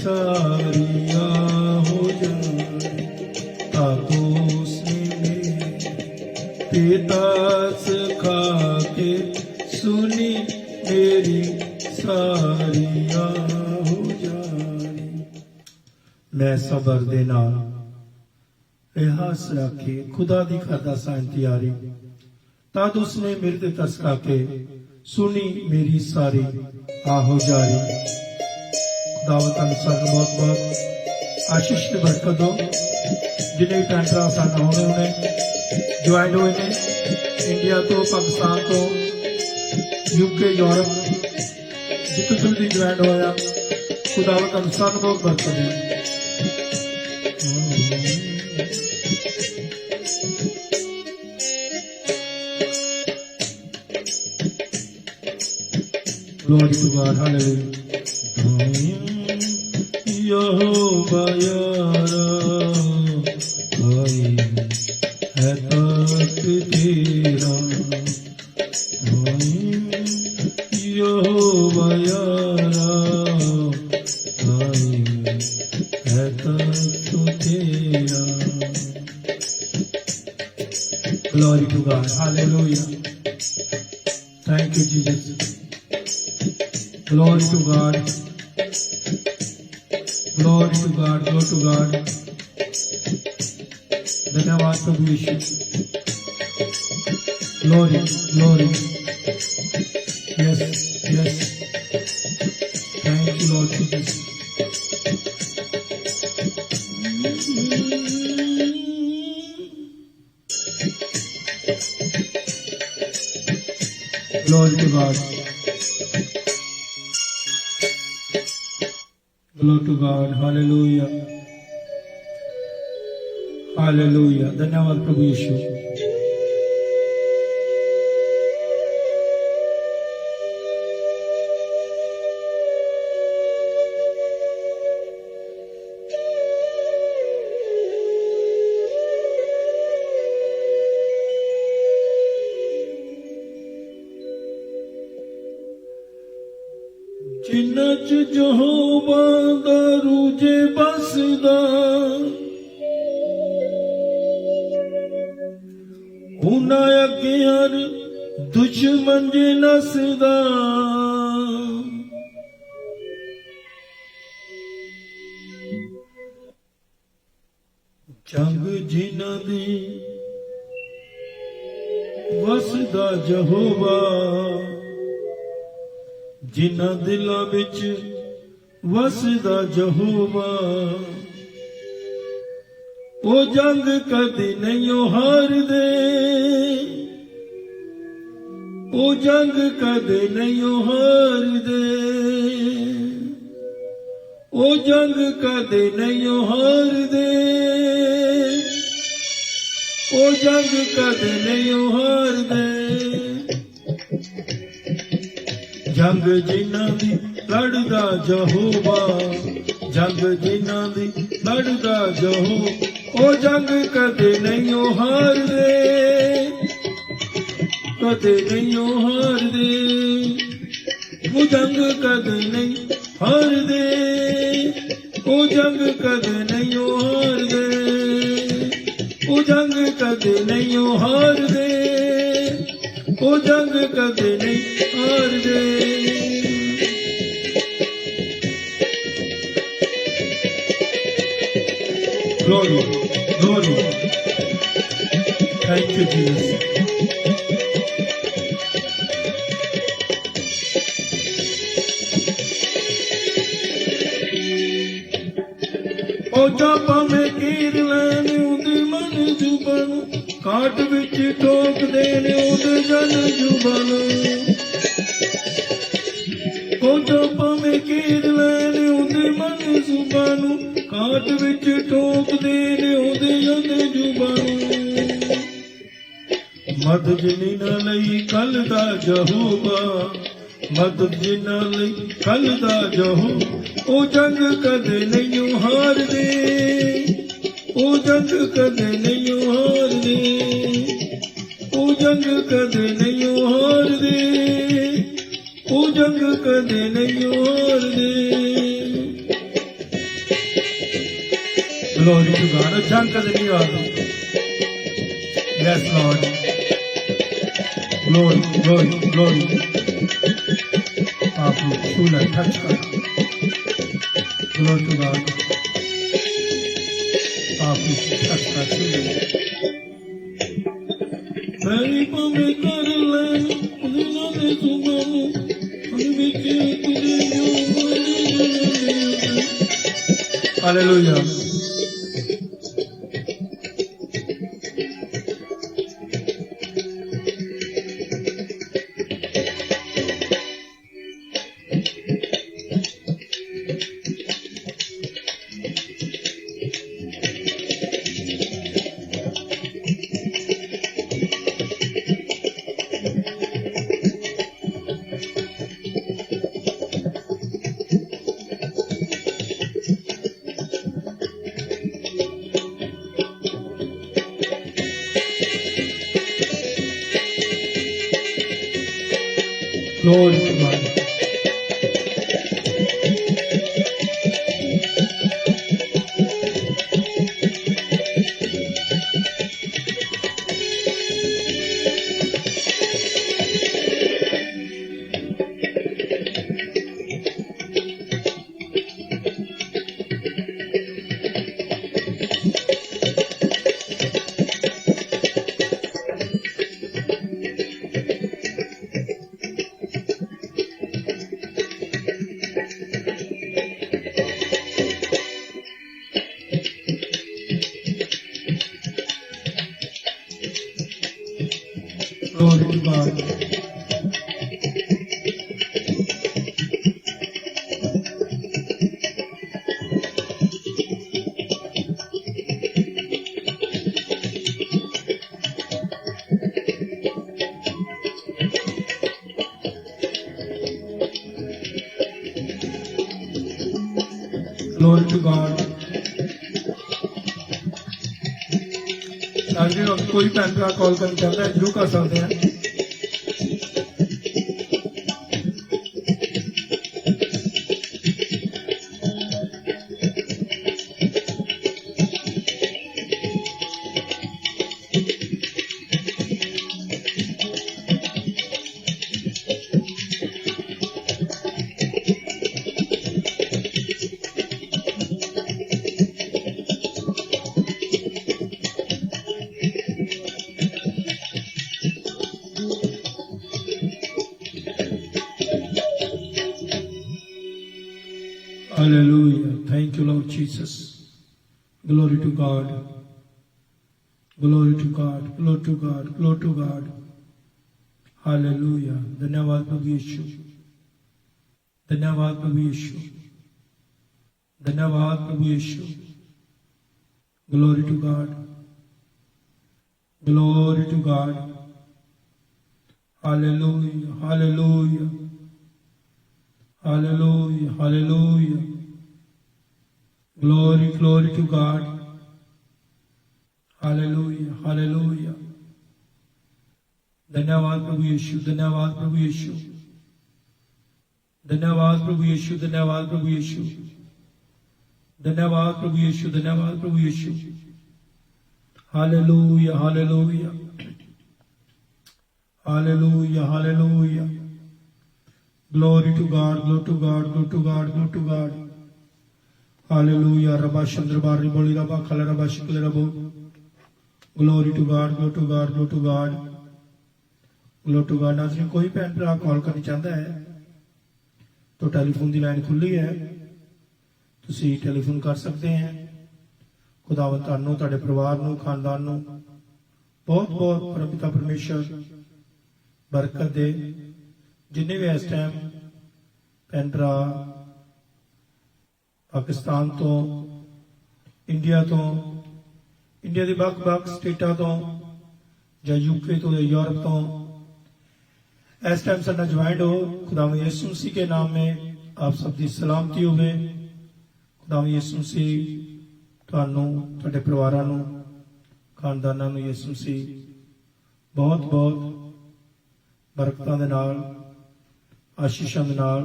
सारिया हो जाए। ता दोषी मेरी दास खा के सुनी मेरी सारिया हो जाए। मैं सबर दे नाल रिहास रखे खुदा दी करदा सां इंतजारी। तद उसने मेरे ते तरस खाके सुनी मेरी सारी आहो जारी। खुदावंद अनुसार बहुत बहुत आशीष की बरकत दो। जिन्हें टेंडर साडा होने उन्हें ज्वाइन हुए ने इंडिया तो पाकिस्तान तो यूके यूरोप जितने जल्दी ग्रैंड होया खुदावंद तुहानू सानू बहुत बरकत दे। Glory to God, hallelujah. यहोवा यारा भाई है तख्त तेरा, यहोवा यारा भाई है तख्त तेरा। Glory to God, hallelujah. Thank you, Jesus. Glory to God. Glory to God. Glory to God. धन्यवाद प्रभु यीशु। Glory, glory. Yes, yes. Thank you, Lord Jesus. Glory to God. Glory to God. Hallelujah. Hallelujah. धन्यवाद प्रभु यीशु। जिन्ना च यहोवा दा रूजे बसदा, उना अगे हर दुश्मन जे नसदा। जंग जिन्ना दी वसदा यहोवा, जिन्ना दिलां विच वसदा यहोवा। ओ जंग कदी नहीं हारदे, ओ जंग कदी नहीं हारदे, ओ जंग कदी नहीं हारदे, ओ जंग कदी नहीं हारदे। जंग जिन्ना दी लड़दा यहोवा, जंग जिन्ना दी लड़दा यहोवा। ओ जंग कदे नहीं हारदे, कदे नहीं हारदे। ओ जंग कदे नहीं हारदे, ओ जंग कदे नहीं हारदे, ओ जंग कदे नहीं हारदे, ओ जंग कदे नहीं हारदे। Glory, glory. Thank you, Jesus. ओजा भावें कीर लैन उदे मन जुबन, काट विच ठोक देने उदे जन जुबन। ओजा भावें कीर लैन उदे मन जुबन, काट विच ठोक देने उदे जन जुबन। मदद जिन्ना लई कल दा यहोवा, मदद जिन्ना लई कल दा यहोवा। ओ जंग कदे नहीं हारदे, ओ जंग कदे नहीं हारदे, ओ जंग कदे नहीं हारदे, ओ जंग कदे नहीं हारदे। Glory to God. जंग कदे नहीं हारदे। Yes, Lord. Glory, glory, glory. आप छूना टच कर। Glory to God. आप टच कर छूना। मेरी पमे कर लेन उन्हें ने सुबानु उन्हें के तुझे जो Hallelujah. Glory to God. Glory to God. Glory to God. साजरे अब कोई भैन भरा कॉल करना चाहता है जरूर कर सकते हैं। Hallelujah. Thank you, Lord Jesus. Glory to God. Glory to God. Glory to God. Glory to God. Hallelujah. धन्यवाद प्रभु यीशु। धन्यवाद प्रभु यीशु। धन्यवाद प्रभु यीशु। Glory to God. Glory to God. Hallelujah. Hallelujah. Hallelujah. Hallelujah. Glory, glory to God. Hallelujah. Hallelujah. धन्यवाद प्रभु यीशु। धन्यवाद प्रभु यीशु। धन्यवाद प्रभु यीशु। धन्यवाद प्रभु यीशु। धन्यवाद प्रभु यीशु। धन्यवाद प्रभु यीशु। Hallelujah. Hallelujah. Hallelujah. Hallelujah. Glory to God. Glory to God. Glory to God. Glory to God. Hallelujah. Rabba Chandra Bari Boli Rabba Khala Rabba Shikle Rabbo. Glory to God. Glory to God. Glory to God. Glory to God. नाज़रीन कोई भैन भरा call करना चाहता है तो telephone की line खुली है, तुसी टेलीफोन कर सकते हैं। खुदावंद ਤੁਹਾਨੂੰ ਤੁਹਾਡੇ ਪਰਿਵਾਰ ਨੂੰ ਖਾਨਦਾਨ ਨੂੰ ਬਹੁਤ ਬਹੁਤ ਪਰਮਪਿਤਾ ਪਰਮੇਸ਼ਰ ਬਰਕਤ ਦੇ। ਜਿੰਨੇ ਵੀ ਇਸ ਟਾਈਮ ਭੈਣ ਭਰਾ ਪਾਕਿਸਤਾਨ ਤੋਂ, ਇੰਡੀਆ ਦੇ ਵੱਖ-ਵੱਖ ਸਟੇਟਾਂ ਤੋਂ ਜਾਂ यूके ਤੋਂ ਜਾਂ यूरोप ਤੋਂ इस टाइम साडा ज्वाइंट हो, खुदावंद यीशु मसीह के नाम में आप सब की सलामती होवे। खुदावंद यीशु मसीह ਤੁਹਾਨੂੰ ਤੁਹਾਡੇ ਪਰਿਵਾਰਾਂ ਨੂੰ ਖਾਨਦਾਨਾਂ ਨੂੰ ਯਿਸੂ ਮਸੀਹ ਬਹੁਤ ਬਹੁਤ ਬਰਕਤਾਂ ਦੇ ਨਾਲ ਆਸ਼ੀਸ਼ਾਂ ਦੇ ਨਾਲ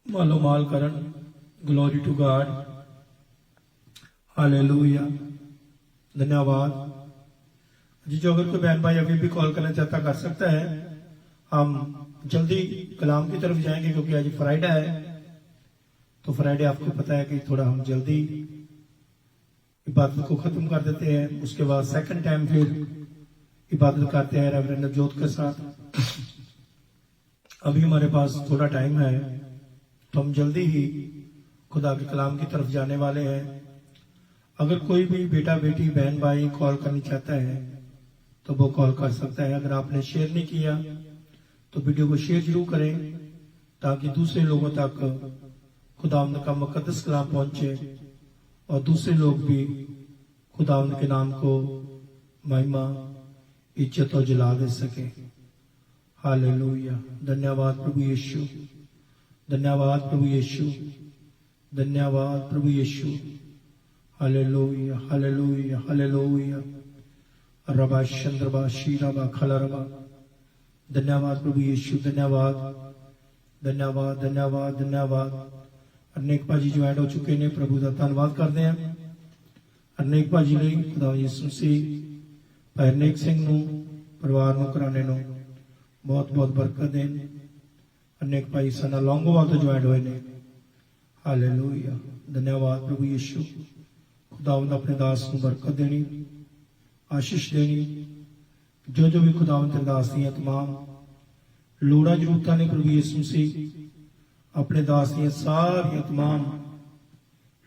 ਮਾਲੋ ਮਾਲ ਕਰਨ। Glory to God. हालेलुया। धन्यवाद जी। जो अगर कोई बहन भाई अभी भी कॉल करना चाहता कर सकता है। हम जल्दी कलाम की तरफ जाएंगे क्योंकि आज फ्राइडे है, तो फ्राइडे आपको पता है कि थोड़ा हम जल्दी इबादत को खत्म कर देते हैं। उसके बाद सेकंड टाइम फिर इबादत करते हैं रेवरेंड नवजोत के साथ। अभी हमारे पास थोड़ा टाइम है तो हम जल्दी ही खुदा के कलाम की तरफ जाने वाले हैं। अगर कोई भी बेटा बेटी बहन भाई कॉल करनी चाहता है तो वो कॉल कर सकता है। अगर आपने शेयर नहीं किया तो वीडियो को शेयर जरूर करें ताकि दूसरे लोगों तक खुदावंद का मुकद्दस कलाम पहुंचे और दूसरे लोग भी खुदावंद के नाम को महिमा इज्जत और जला दे सके। हालेलुया। धन्यवाद प्रभु यीशु। धन्यवाद प्रभु यीशु। धन्यवाद प्रभु यीशु। हालेलुया। हालेलुया। हालेलुया। रबा चंद्रबा शीरबा खलरबा धन्यवाद प्रभु यीशु, धन्यवाद धन्यवाद धन्यवाद धन्यवाद। अनेक भाजी ज्वाइन हो चुके ने, प्रभु का धन्यवाद करते हैं। अनेक भाजी ने खुदा यीशु मसीह भाई हरनेक सिंह नूं परिवार नूं घराने नूं बहुत बहुत बरकत देन। अनेक भाई साडा लौंगोवाल तो ज्वाइन हुए ने। हालेलुया, धन्यवाद प्रभु यीशु। खुदावंद अपने दास नूं बरकत देनी, आशीष देनी। जो जो भी खुदावंद तेरे दास दियां तमाम लोड़ा जरूरतां ने प्रभु यीशु मसीह अपने दास दियां सारियां तमाम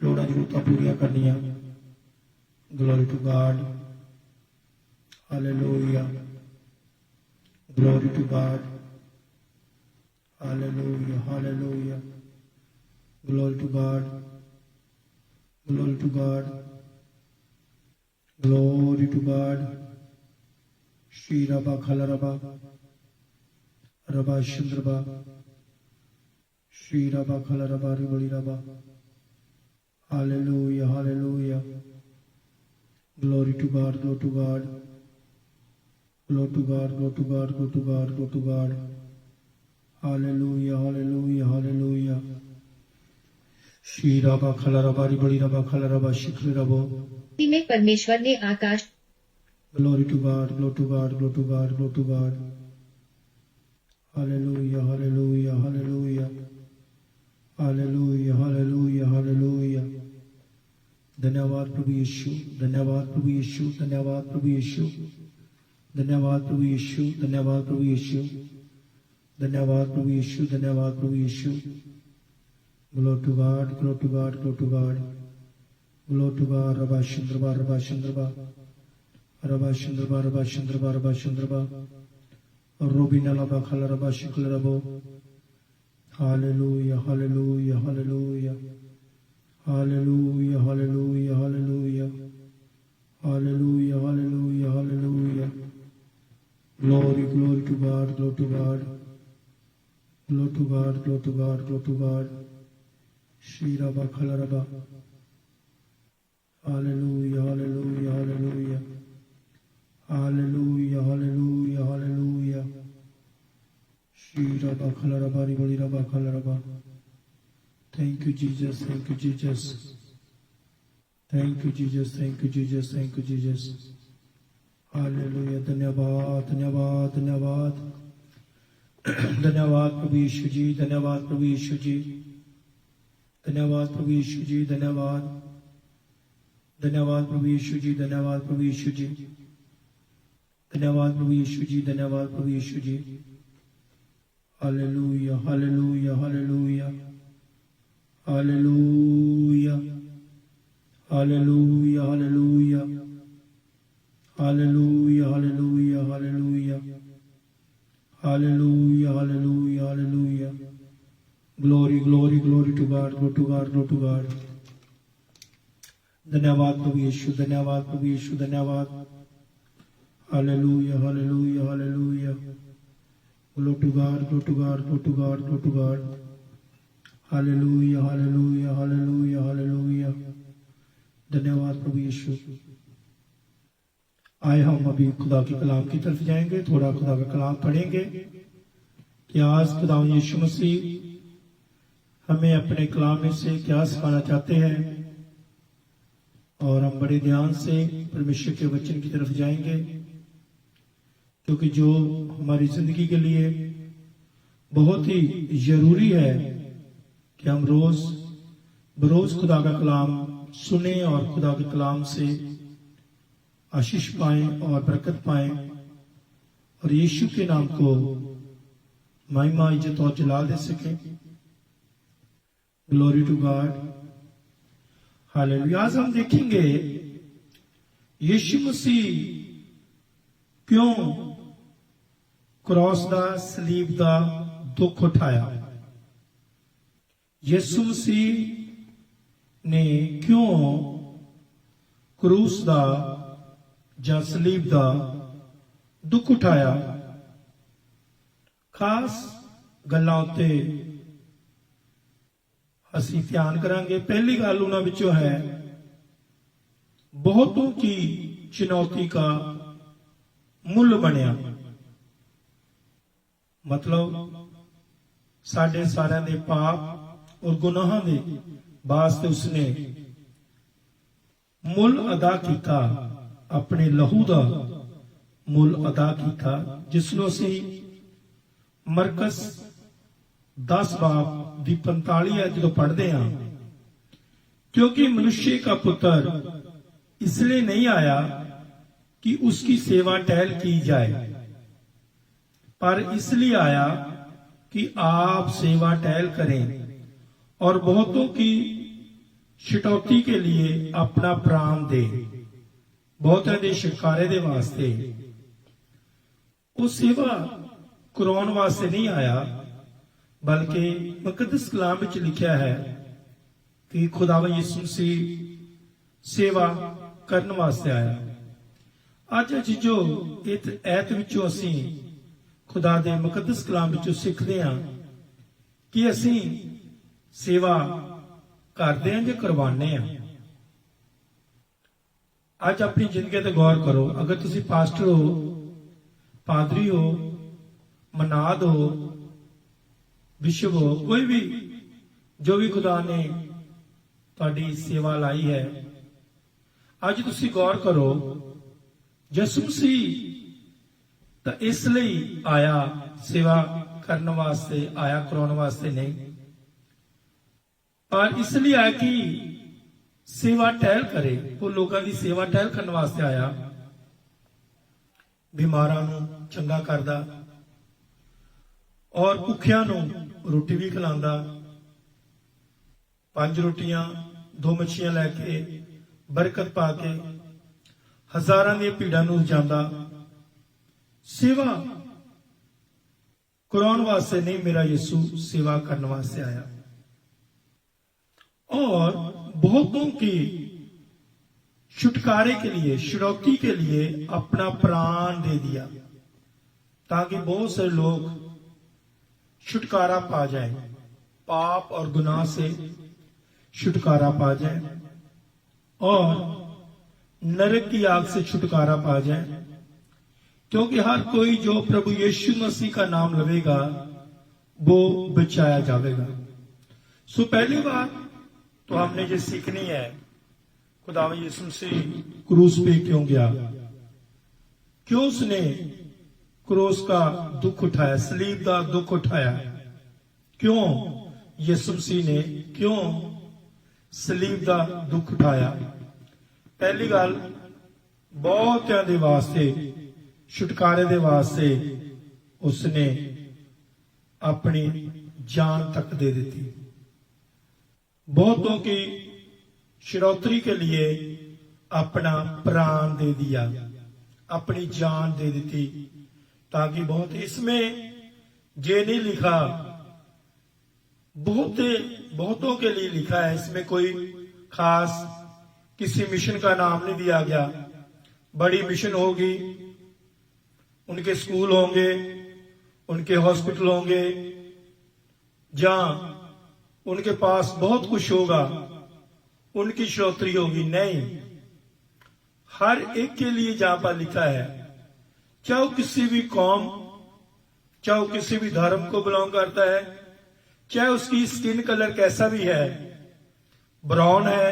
लोड़ा जरूरतां पूरियां करनियां। Glory to God, hallelujah, glory to God, hallelujah hallelujah, glory to God, glory to God, glory to God. श्री रबा खला रबा रबा चंद्रबा, श्री रबा खला रबा रिबली रबा। Hallelujah hallelujah, glory to God, glory to God, glory to God, glory to God, glory to God, glory to God. Hallelujah hallelujah hallelujah, श्री रबा खला रबा रिबली रबा खला रबा शिखर रबो। में परमेश्वर ने आकाश। Glory to God, glory to God, glory to God, glory to God. Hallelujah, hallelujah, hallelujah. Hallelujah, hallelujah, hallelujah. धन्यवाद प्रभु यीशु, धन्यवाद प्रभु यीशु, धन्यवाद प्रभु यीशु, धन्यवाद प्रभु यीशु, धन्यवाद प्रभु यीशु, धन्यवाद प्रभु यीशु, धन्यवाद प्रभु यीशु। Glory to God, glory to God, glory to God. Glory to God, रबा चंद्रबा, रबा चंद्रबा, रबा चंद्रबा, रबा चंद्रबा, रबा चंद्रबा। रोबिना लबा खला रबा शिखल रबो। Hallelujah hallelujah hallelujah, hallelujah hallelujah hallelujah, hallelujah hallelujah hallelujah. Glory glory to God, glory to God, glory to God, glory to God, glory to God. श्री रबा खला रबा। Hallelujah hallelujah hallelujah, hallelujah hallelujah hallelujah. श्री रबा खला रबा रिबली रबा खला रबा। Thank you Jesus, thank you Jesus, thank you Jesus, thank you Jesus, thank you Jesus. Hallelujah, धन्यवाद धन्यवाद धन्यवाद धन्यवाद प्रभु यीशु जी, धन्यवाद प्रभु यीशु जी, धन्यवाद प्रभु यीशु जी, धन्यवाद धन्यवाद प्रभु यीशु जी, धन्यवाद प्रभु यीशु जी, धन्यवाद प्रभु यीशु जी, धन्यवाद प्रभु Yeshu ji. Hallelujah hallelujah hallelujah, hallelujah hallelujah hallelujah, hallelujah hallelujah hallelujah, hallelujah hallelujah hallelujah. Glory glory glory to God, glory to God, glory to God. धन्यवाद प्रभु यीशु, धन्यवाद प्रभु यीशु, धन्यवाद। Hallelujah hallelujah hallelujah, glory to God, glory to God, glory to God, glory to God. Hallelujah hallelujah hallelujah hallelujah, धन्यवाद प्रभु यीशु। आए हम अभी खुदा के कलाम की तरफ जाएंगे, थोड़ा खुदा का कलाम पढ़ेंगे कि आज खुदा यीशु मसीह हमें अपने कलाम में से क्या सिखाना चाहते हैं। और हम बड़े ध्यान से परमेश्वर के वचन की तरफ जाएंगे, क्योंकि जो हमारी जिंदगी के लिए बहुत ही जरूरी है कि हम रोज बरोज खुदा का कलाम सुने और खुदा के कलाम से आशीष पाएं और बरकत पाएं और यीशु के नाम को महिमा इज्जत और जलाल दे सकें। Glory to God, hallelujah. आज हम देखेंगे यीशु मसीह क्यों क्रॉस दा सलीब दा दुख उठाया। यीशु मसीह ने क्यों क्रूस दा ਜਾਂ ਸਲੀਬ ਦਾ ਦੁੱਖ ਉਠਾਇਆ। ਖਾਸ ਗੱਲਾਂ ਉੱਤੇ ਅਸੀਂ ਧਿਆਨ ਕਰਾਂਗੇ। ਪਹਿਲੀ ਗੱਲ ਉਹਨਾਂ ਵਿੱਚੋਂ ਹੈ ਬਹੁਤੋਂ ਕੀ ਚੁਣੌਤੀ का मूल बनया। मतलब साढ़े सारे दे पाप और गुनाहां दे वास्ते उसने मुल अदा किया, अपने लहू का मुल अदा किया, जिसनों ਅਸੀਂ मरकस 10 बाब ਦੀ 45 है जो पढ़ते हैं, क्योंकि मनुष्य का पुत्र इसलिए नहीं आया कि उसकी सेवा टहल की जाए, पर इसलिए आया कि आप सेवा टहल करें और बहुतों की छुटौती के लिए अपना प्राण दे। बहुतों के छुटकारे दे वास्ते वो सेवा कराने वास्ते नहीं आया, बल्कि मुकद्दस कलाम विच लिखा है कि खुदावन यीशु मसीह सेवा करने वास्ते आया। अज जो इस ऐत विचों असीं खुदा दे मुकद्दस कलाम विचों सिੱਖਦੇ ਹਾਂ कि असीं सेवा करते हैं जो करवाने हैं। अज अपनी जिंदगी ते गौर करो, अगर तुसी पास्टर हो, पादरी हो, मनाद हो, बिशप हो, कोई भी जो भी खुदा ने तुहाडी सेवा लाई है, अज तुसी गौर करो, यसू मसीह तो इसलिए आया सेवा करने वास्ते आया, कराने वास्ते नहीं, पर इसलिए आया कि सेवा टहल करे। वो लोगों की सेवा टहल करने वास्ते आया, बीमारां नूं चंगा करदा और भुखियां नूं रोटी भी खिलांदा। 5 रोटियां 2 मच्छियां लैके बरकत पा के हजारां दी भीड़ां नूं जांदा। सेवा कराने वास्ते नहीं, मेरा यीशु सेवा करने वास्ते आया और बहुतों की छुटकारे के लिए, छुटौती के लिए अपना प्राण दे दिया, ताकि बहुत से लोग छुटकारा पा जाए, पाप और गुनाह से छुटकारा पा जाए और नरक की आग से छुटकारा पा जाए। क्योंकि हर कोई जो प्रभु यीशु मसीह का नाम लवेगा वो बचाया जाएगा। सो पहली बात तो हमने जो सीखनी है, खुदावंद यीशु मसीह क्रूस पे क्यों गया, क्यों उसने क्रूस का दुख उठाया, सलीब का दुख उठाया, क्यों यीशु मसीह ने क्यों सलीब का दुख उठाया। पहली गल, बहुतों के वास्ते छुटकारे दे वास्ते उसने अपनी जान तक दे दी। बहुतों की छुटौती के लिए अपना प्राण दे दिया, अपनी जान दे दी, ताकि बहुत, इसमें ये नहीं लिखा, बहुतों के लिए लिखा है, इसमें कोई खास किसी मिशन का नाम नहीं दिया गया। बड़ी मिशन होगी, उनके स्कूल होंगे, उनके हॉस्पिटल होंगे, जहां उनके पास बहुत कुछ होगा, उनकी छुटौती होगी। नहीं, हर एक के लिए जहां पर लिखा है, चाहे वो किसी भी कौम, चाहे वो किसी भी धर्म को बिलोंग करता है, चाहे उसकी स्किन कलर कैसा भी है, ब्राउन है,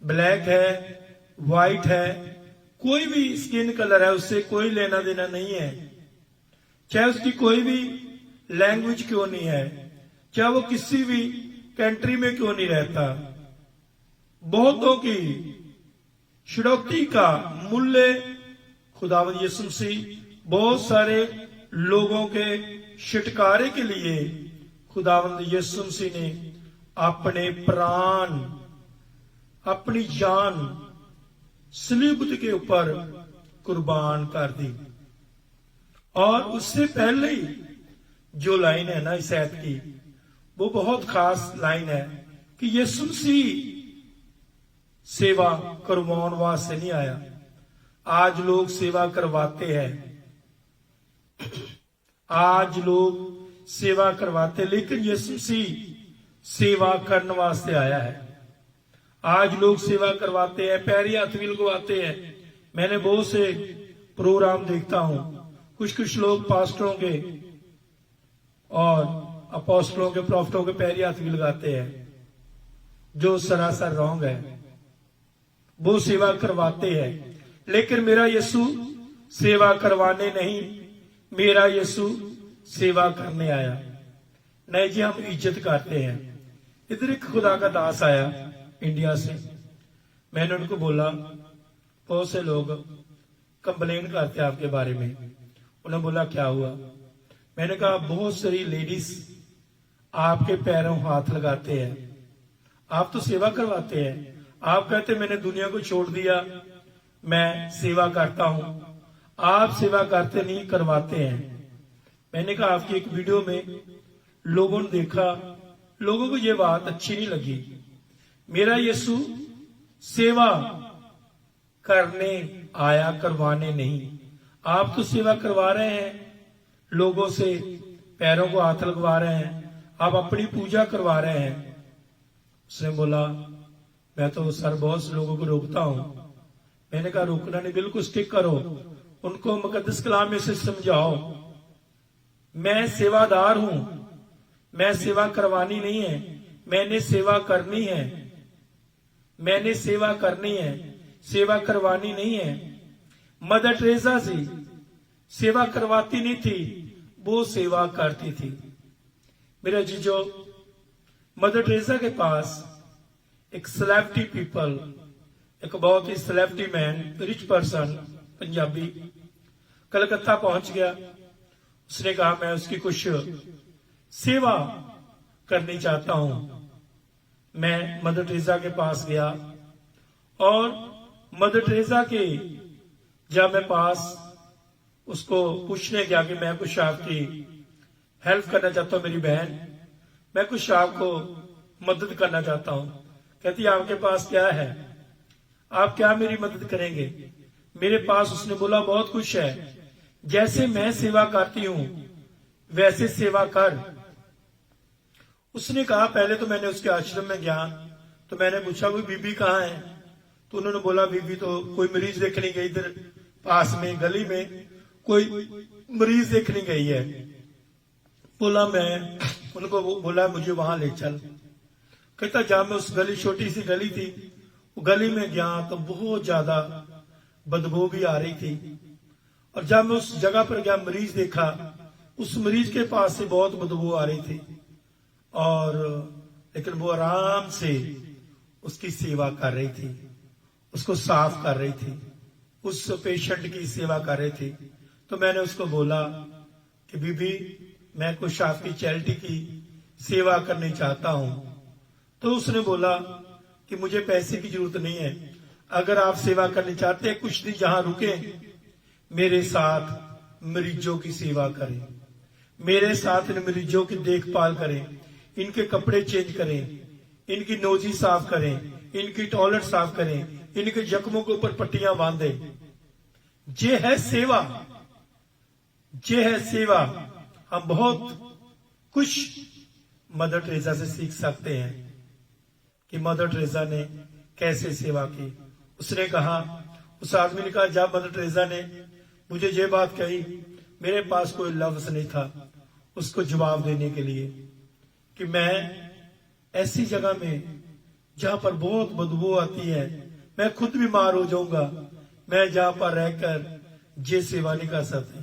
ब्लैक है, व्हाइट है, कोई भी स्किन कलर है, उससे कोई लेना देना नहीं है। चाहे उसकी कोई भी लैंग्वेज क्यों नहीं है, चाहे वो किसी भी कंट्री में क्यों नहीं रहता, बहुतों की छुटौती का मूल्य खुदावंद यीशु मसीह बहुत सारे लोगों के छुटकारे के लिए खुदावंद यीशु मसीह ने अपने प्राण, अपनी जान सलीब के ऊपर कुर्बान कर दी। और उससे पहले ही जो लाइन है ना इस ऐत की, वो बहुत खास लाइन है कि यीशु मसीह सेवा करवाने वास्ते नहीं आया। आज लोग सेवा करवाते हैं, आज लोग सेवा करवाते, लेकिन यीशु मसीह सेवा करने वास्ते आया है। आज लोग सेवा करवाते हैं, पैरी हाथ भी लगवाते हैं। मैंने बहुत से प्रोग्राम देखता हूं, कुछ लोग पास्टरों के और अपोस्टलों के प्रॉफिटों के पैर हाथ भी लगाते हैं, जो सरासर रॉन्ग है। वो सेवा करवाते हैं, लेकिन मेरा यीशु सेवा करवाने नहीं, मेरा यीशु सेवा करने आया। नहीं जी, हम इज्जत करते हैं। इधर एक खुदा का दास आया इंडिया से। मैंने उनको बोला, बहुत से लोग कंप्लेन करते हैं आपके बारे में। उन्होंने बोला क्या हुआ? मैंने कहा बहुत सारी लेडीज आपके पैरों हाथ लगाते हैं, आप तो सेवा करवाते हैं। आप कहते मैंने दुनिया को छोड़ दिया, मैं सेवा करता हूं। आप सेवा करते नहीं, करवाते हैं। मैंने कहा आपकी एक वीडियो में लोगों ने देखा, लोगों को ये बात अच्छी नहीं लगी। मेरा यीशु सेवा करने आया, करवाने नहीं। आप तो सेवा करवा रहे हैं, लोगों से पैरों को हाथ लगवा रहे हैं, आप अपनी पूजा करवा रहे हैं। उसने बोला मैं तो सर बहुत से लोगों को रोकता हूं। मैंने कहा रोकना नहीं, बिल्कुल स्टिक करो, उनको मुकद्दस कलाम में से समझाओ। मैं सेवादार हूं, मैं सेवा करवानी नहीं है, मैंने सेवा करनी है। मैंने सेवा करनी है, सेवा करवानी नहीं है। मदर टेरेसा से सेवा करवाती नहीं थी, वो सेवा करती थी। मेरे जीजो, मदर टेरेसा के पास एक सेलेब्रिटी पीपल, एक बहुत ही celebrity man, rich person, Punjabi, Calcutta पहुंच गया। उसने कहा मैं उसकी कुछ सेवा करनी चाहता हूं। मैं मदर टेरेसा के पास गया और मदर टेरेसा के जब मैं पास उसको पूछने गया कि मैं कुछ आपकी हेल्प करना चाहता हूं, मेरी बहन, मैं कुछ आपको मदद करना चाहता हूं। कहती आपके पास क्या है, आप क्या मेरी मदद करेंगे? मेरे पास, उसने बोला, बहुत कुछ है। जैसे मैं सेवा करती हूं वैसे सेवा कर। उसने कहा पहले तो मैंने उसके आश्रम में गया तो मैंने पूछा कोई बीबी कहाँ है? तो उन्होंने बोला बीबी तो कोई मरीज देखने गई, इधर पास में गली में कोई मरीज देखने गई है। बोला मैं उनको बोला मुझे वहां ले चल। कहता जहां मैं उस गली, छोटी सी गली थी, वो गली में गया तो बहुत ज्यादा बदबू भी आ रही थी। और जब मैं उस जगह पर गया, मरीज देखा, उस मरीज के पास से बहुत बदबू आ रही थी, और लेकिन वो आराम से उसकी सेवा कर रही थी, उसको साफ कर रही थी, उस पेशेंट की सेवा कर रही थी। तो मैंने उसको बोला कि बीबी मैं कुछ आपकी चैरिटी की सेवा करनी चाहता हूं। तो उसने बोला कि मुझे पैसे की जरूरत नहीं है, अगर आप सेवा करनी चाहते हैं कुछ दिन जहां रुके, मेरे साथ मरीजों की सेवा करें, मेरे साथ इन मरीजों की देखभाल करें, इनके कपड़े चेंज करें, इनकी नोजी साफ करें, इनकी टॉयलेट साफ करें, इनके जख्मों के ऊपर पट्टियां बांधे। ये है सेवा, ये है सेवा। हम बहुत कुछ मदर टेरेसा से सीख सकते हैं कि मदर टेरेसा ने कैसे सेवा की। उसने कहा, उस आदमी ने कहा जब मदर टेरेसा ने मुझे ये बात कही, मेरे पास कोई लफ्ज नहीं था उसको जवाब देने के लिए कि मैं ऐसी जगह में जहां पर बहुत बदबू आती है, मैं खुद बीमार हो जाऊंगा, मैं जहां पर रहकर ये सेवा नहीं कर सकती।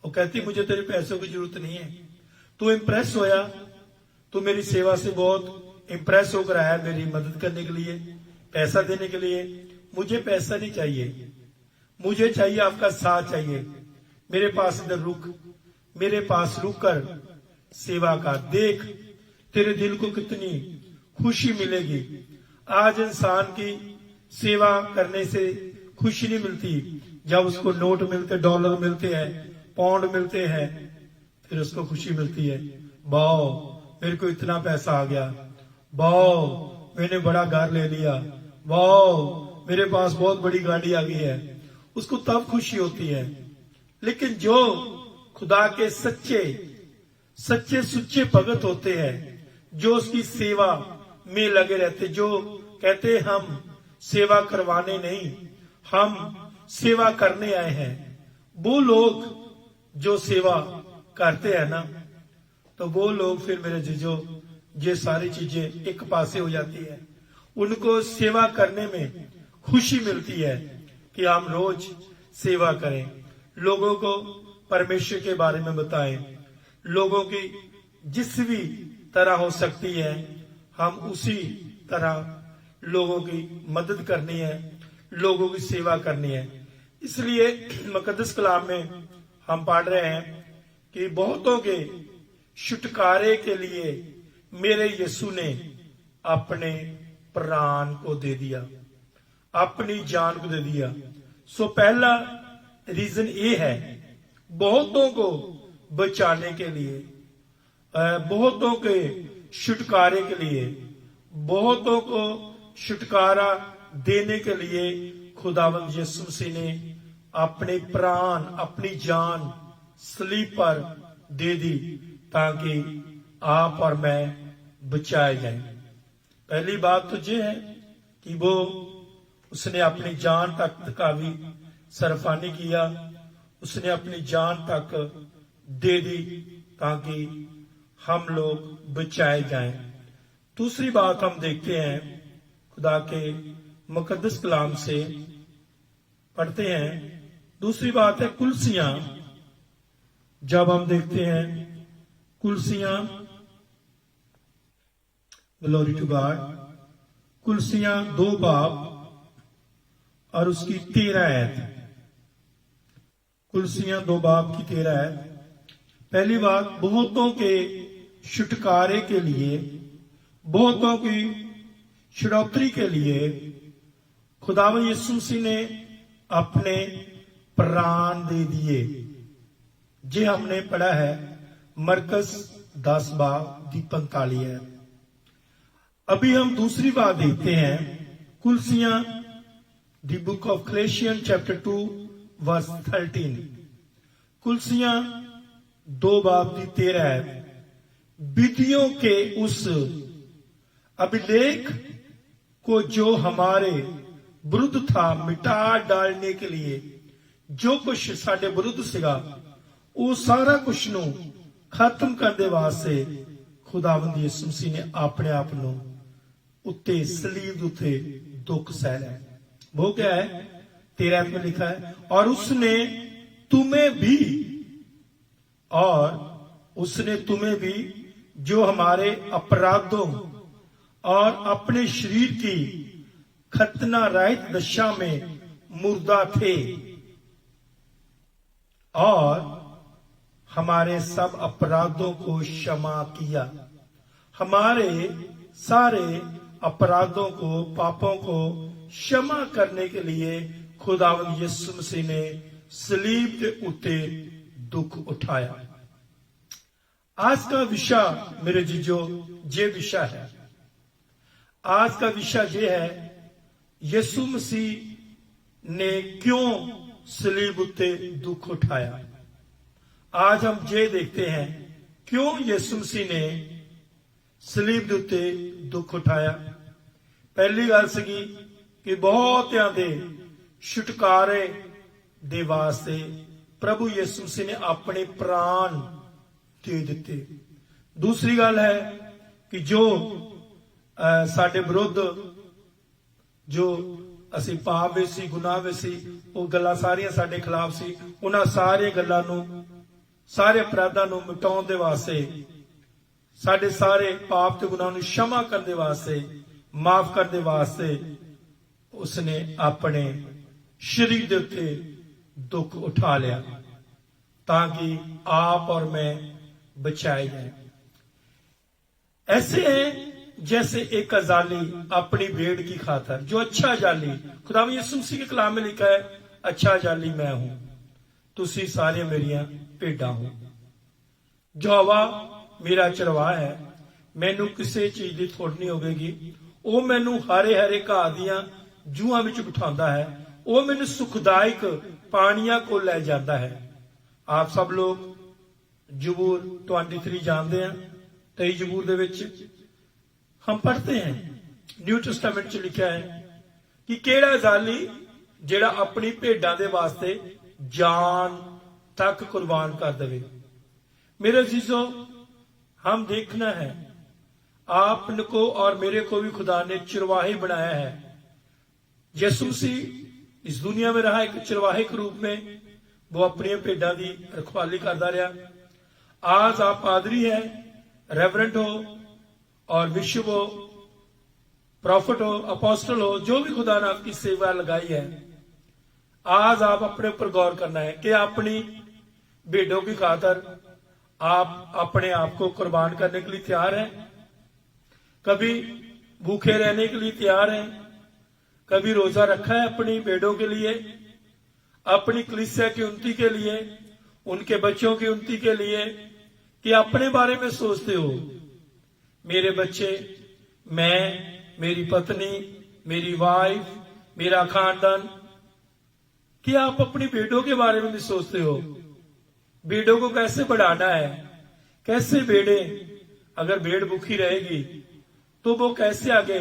वो कहती मुझे तेरे पैसों की जरूरत नहीं है, तू इम्प्रेस होया, तू मेरी सेवा से बहुत इम्प्रेस होकर आया मेरी मदद करने के लिए, पैसा देने के लिए। मुझे पैसा नहीं चाहिए, मुझे चाहिए आपका साथ चाहिए। मेरे पास इधर रुक, मेरे पास रुक कर सेवा का देख, तेरे दिल को कितनी खुशी मिलेगी। आज इंसान की सेवा करने से खुशी नहीं मिलती, जब उसको नोट मिलते, डॉलर मिलते हैं, पाउंड मिलते हैं, फिर उसको खुशी मिलती है। वाओ मेरे को इतना पैसा आ गया, वाओ मैंने बड़ा घर ले लिया, वाओ मेरे पास बहुत बड़ी गाड़ी आ गई है, उसको तब खुशी होती है। लेकिन जो खुदा के सच्चे सुच्चे भगत होते हैं, जो उसकी सेवा में लगे रहते, जो कहते हम सेवा करवाने नहीं, हम सेवा करने आए हैं, वो लोग जो सेवा करते हैं ना, तो वो लोग फिर मेरे जीजो ये सारी चीजें एक पासे हो जाती है। उनको सेवा करने में खुशी मिलती है कि हम रोज सेवा करें, लोगों को परमेश्वर के बारे में बताएं, लोगों की जिस भी तरह हो सकती है हम उसी तरह लोगों की मदद करनी है, लोगों की सेवा करनी है। इसलिए मुकद्दस कलाम में हम पढ़ रहे हैं कि बहुतों के छुटकारे के लिए मेरे यीशु ने अपने प्राण को दे दिया, अपनी जान को दे दिया। सो पहला रीजन ये है, बहुतों को बचाने के लिए, बहुतों के छुटकारे के लिए, बहुतों को छुटकारा देने के लिए खुदावंद यीशु मसीह ने अपने प्राण, अपनी जान सलीब पर दे दी ताकि आप और मैं बचाए जाएं। पहली बात तो ये है कि वो उसने अपनी जान तक का भी सरफानी किया, उसने अपनी जान तक दे दी ताकि हम लोग बचाए जाएं। दूसरी बात हम देखते हैं खुदा के मुकद्दस कलाम से पढ़ते हैं। दूसरी बात है कुलसियां। जब हम देखते हैं कुलसियां, ग्लोरी टू गॉड, कुलसियां 2 बाब और उसकी 13 आयत। कुलसियां 2 बाब की 13 आयत। पहली बात, बहुतों के छुटकारे के लिए, बहुतों की छुड़ौती के लिए खुदावंद यीशु मसीह ने अपने प्राण दे दिए। जे हमने पढ़ा है मरकस 10 बाब दी 45 है। अभी हम दूसरी बात देखते हैं कुलसियां, दी बुक ऑफ कलेशियंस चैप्टर 2 वर्स 13। कुलसियां 2 बाब दी 13 है। विधियों के उस अभिलेख को जो हमारे विरुद्ध था मिटा डालने के लिए, जो कुछ साडे विरुद्ध सीगा वो सारा कुछ नू खत्म करने वास्ते खुदावंद यीशु मसीह ने अपने आप नू उत्ते सलीब उत्ते दुख सह लिया। वो क्या है? 13 में लिखा है, और उसने तुम्हें भी जो हमारे अपराधों और अपने शरीर की खतना रहित दशा में मुर्दा थे और हमारे सब अपराधों को क्षमा किया। हमारे सारे अपराधों को, पापों को क्षमा करने के लिए खुदावंद यीशु मसीह ने सलीब के उत्ते दुख उठाया। आज का विषय मेरे जीजो ये विषय है। आज का विषय ये है, यीशु मसीह ने क्यों सलीब उत्ते दुख उठाया। आज हम ये देखते हैं क्यों यीशु मसीह ने सलीब के उत्ते दुख उठाया। पहली गल सी कि बहुतियां दे छुटकारे दे वास्ते प्रभु यीशु मसीह ने अपने प्राण दे दिते। दूसरी गल है कि जो साडे विरुद्ध जो असी पाप विच सी, गुनाह विच सी, वो गल्लां सारियां साडे खिलाफ सी, उन्हां सारे गल्लां नूं, सारे अपराधां नूं मिटाउण दे वास्ते, साडे सारे पाप ते गुनाह नूं क्षमा करने दे वास्ते, माफ करने दे वास्ते उसने अपने शरीर दे उत्ते दुख उठा लिया ताकि आप और मैं बचाए जाए। ऐसे हैं जैसे एक अजाली अपनी भेड़ की खातर, जो अच्छा जाली, खुदा यीशु मसीह के कलाम में लिखा है, अच्छा जाली मैं हूं, तुसी सारे मेरिया भेडा हो। यहोवा मेरा चरवाहा है, मैनू किसी चीज की थोड़ नहीं होगी। वो मैनू हरे हरे घाह दियां जूहां विच बिठांदा है, वो मैनू सुखदायक पानियां को लै जाता है। आप सब लोग जबूर 23 जानते हैं। 23 जबूर दे विच हम पढ़ते हैं, न्यू टेस्टामेंट च लिखा है कि केड़ा जाली जेड़ा अपनी भेडां दे वास्ते जान तक कुर्बान कर देवे। मेरे अजीजों, हम देखना है आपको और मेरे को भी खुदा ने चरवाहे बनाया है। यीशु मसीह इस दुनिया में रहा एक चरवाहे के रूप में, वो अपनी भेडां की रखवाली करता रहा। आज आप पादरी है, रेवरेंट हो और विश्व हो, प्रॉफिट हो, अपोस्टल हो, जो भी खुदा ने आपकी सेवा लगाई है, आज आप अपने ऊपर गौर करना है कि अपनी भेड़ों की खातर आप अपने आप को कुर्बान करने के लिए तैयार हैं। कभी भूखे रहने के लिए तैयार हैं, कभी रोजा रखा है अपनी भेड़ों के लिए, अपनी कलीसिया की उन्नति के लिए, उनके बच्चों की उन्नति के लिए, कि अपने बारे में सोचते हो मेरे बच्चे, मैं, मेरी पत्नी, मेरी वाइफ, मेरा खानदान, कि आप अपनी भेड़ों के बारे में भी सोचते हो? भेड़ों को कैसे बढ़ाना है, कैसे भेड़े, अगर भेड़ भूखी रहेगी तो वो कैसे आगे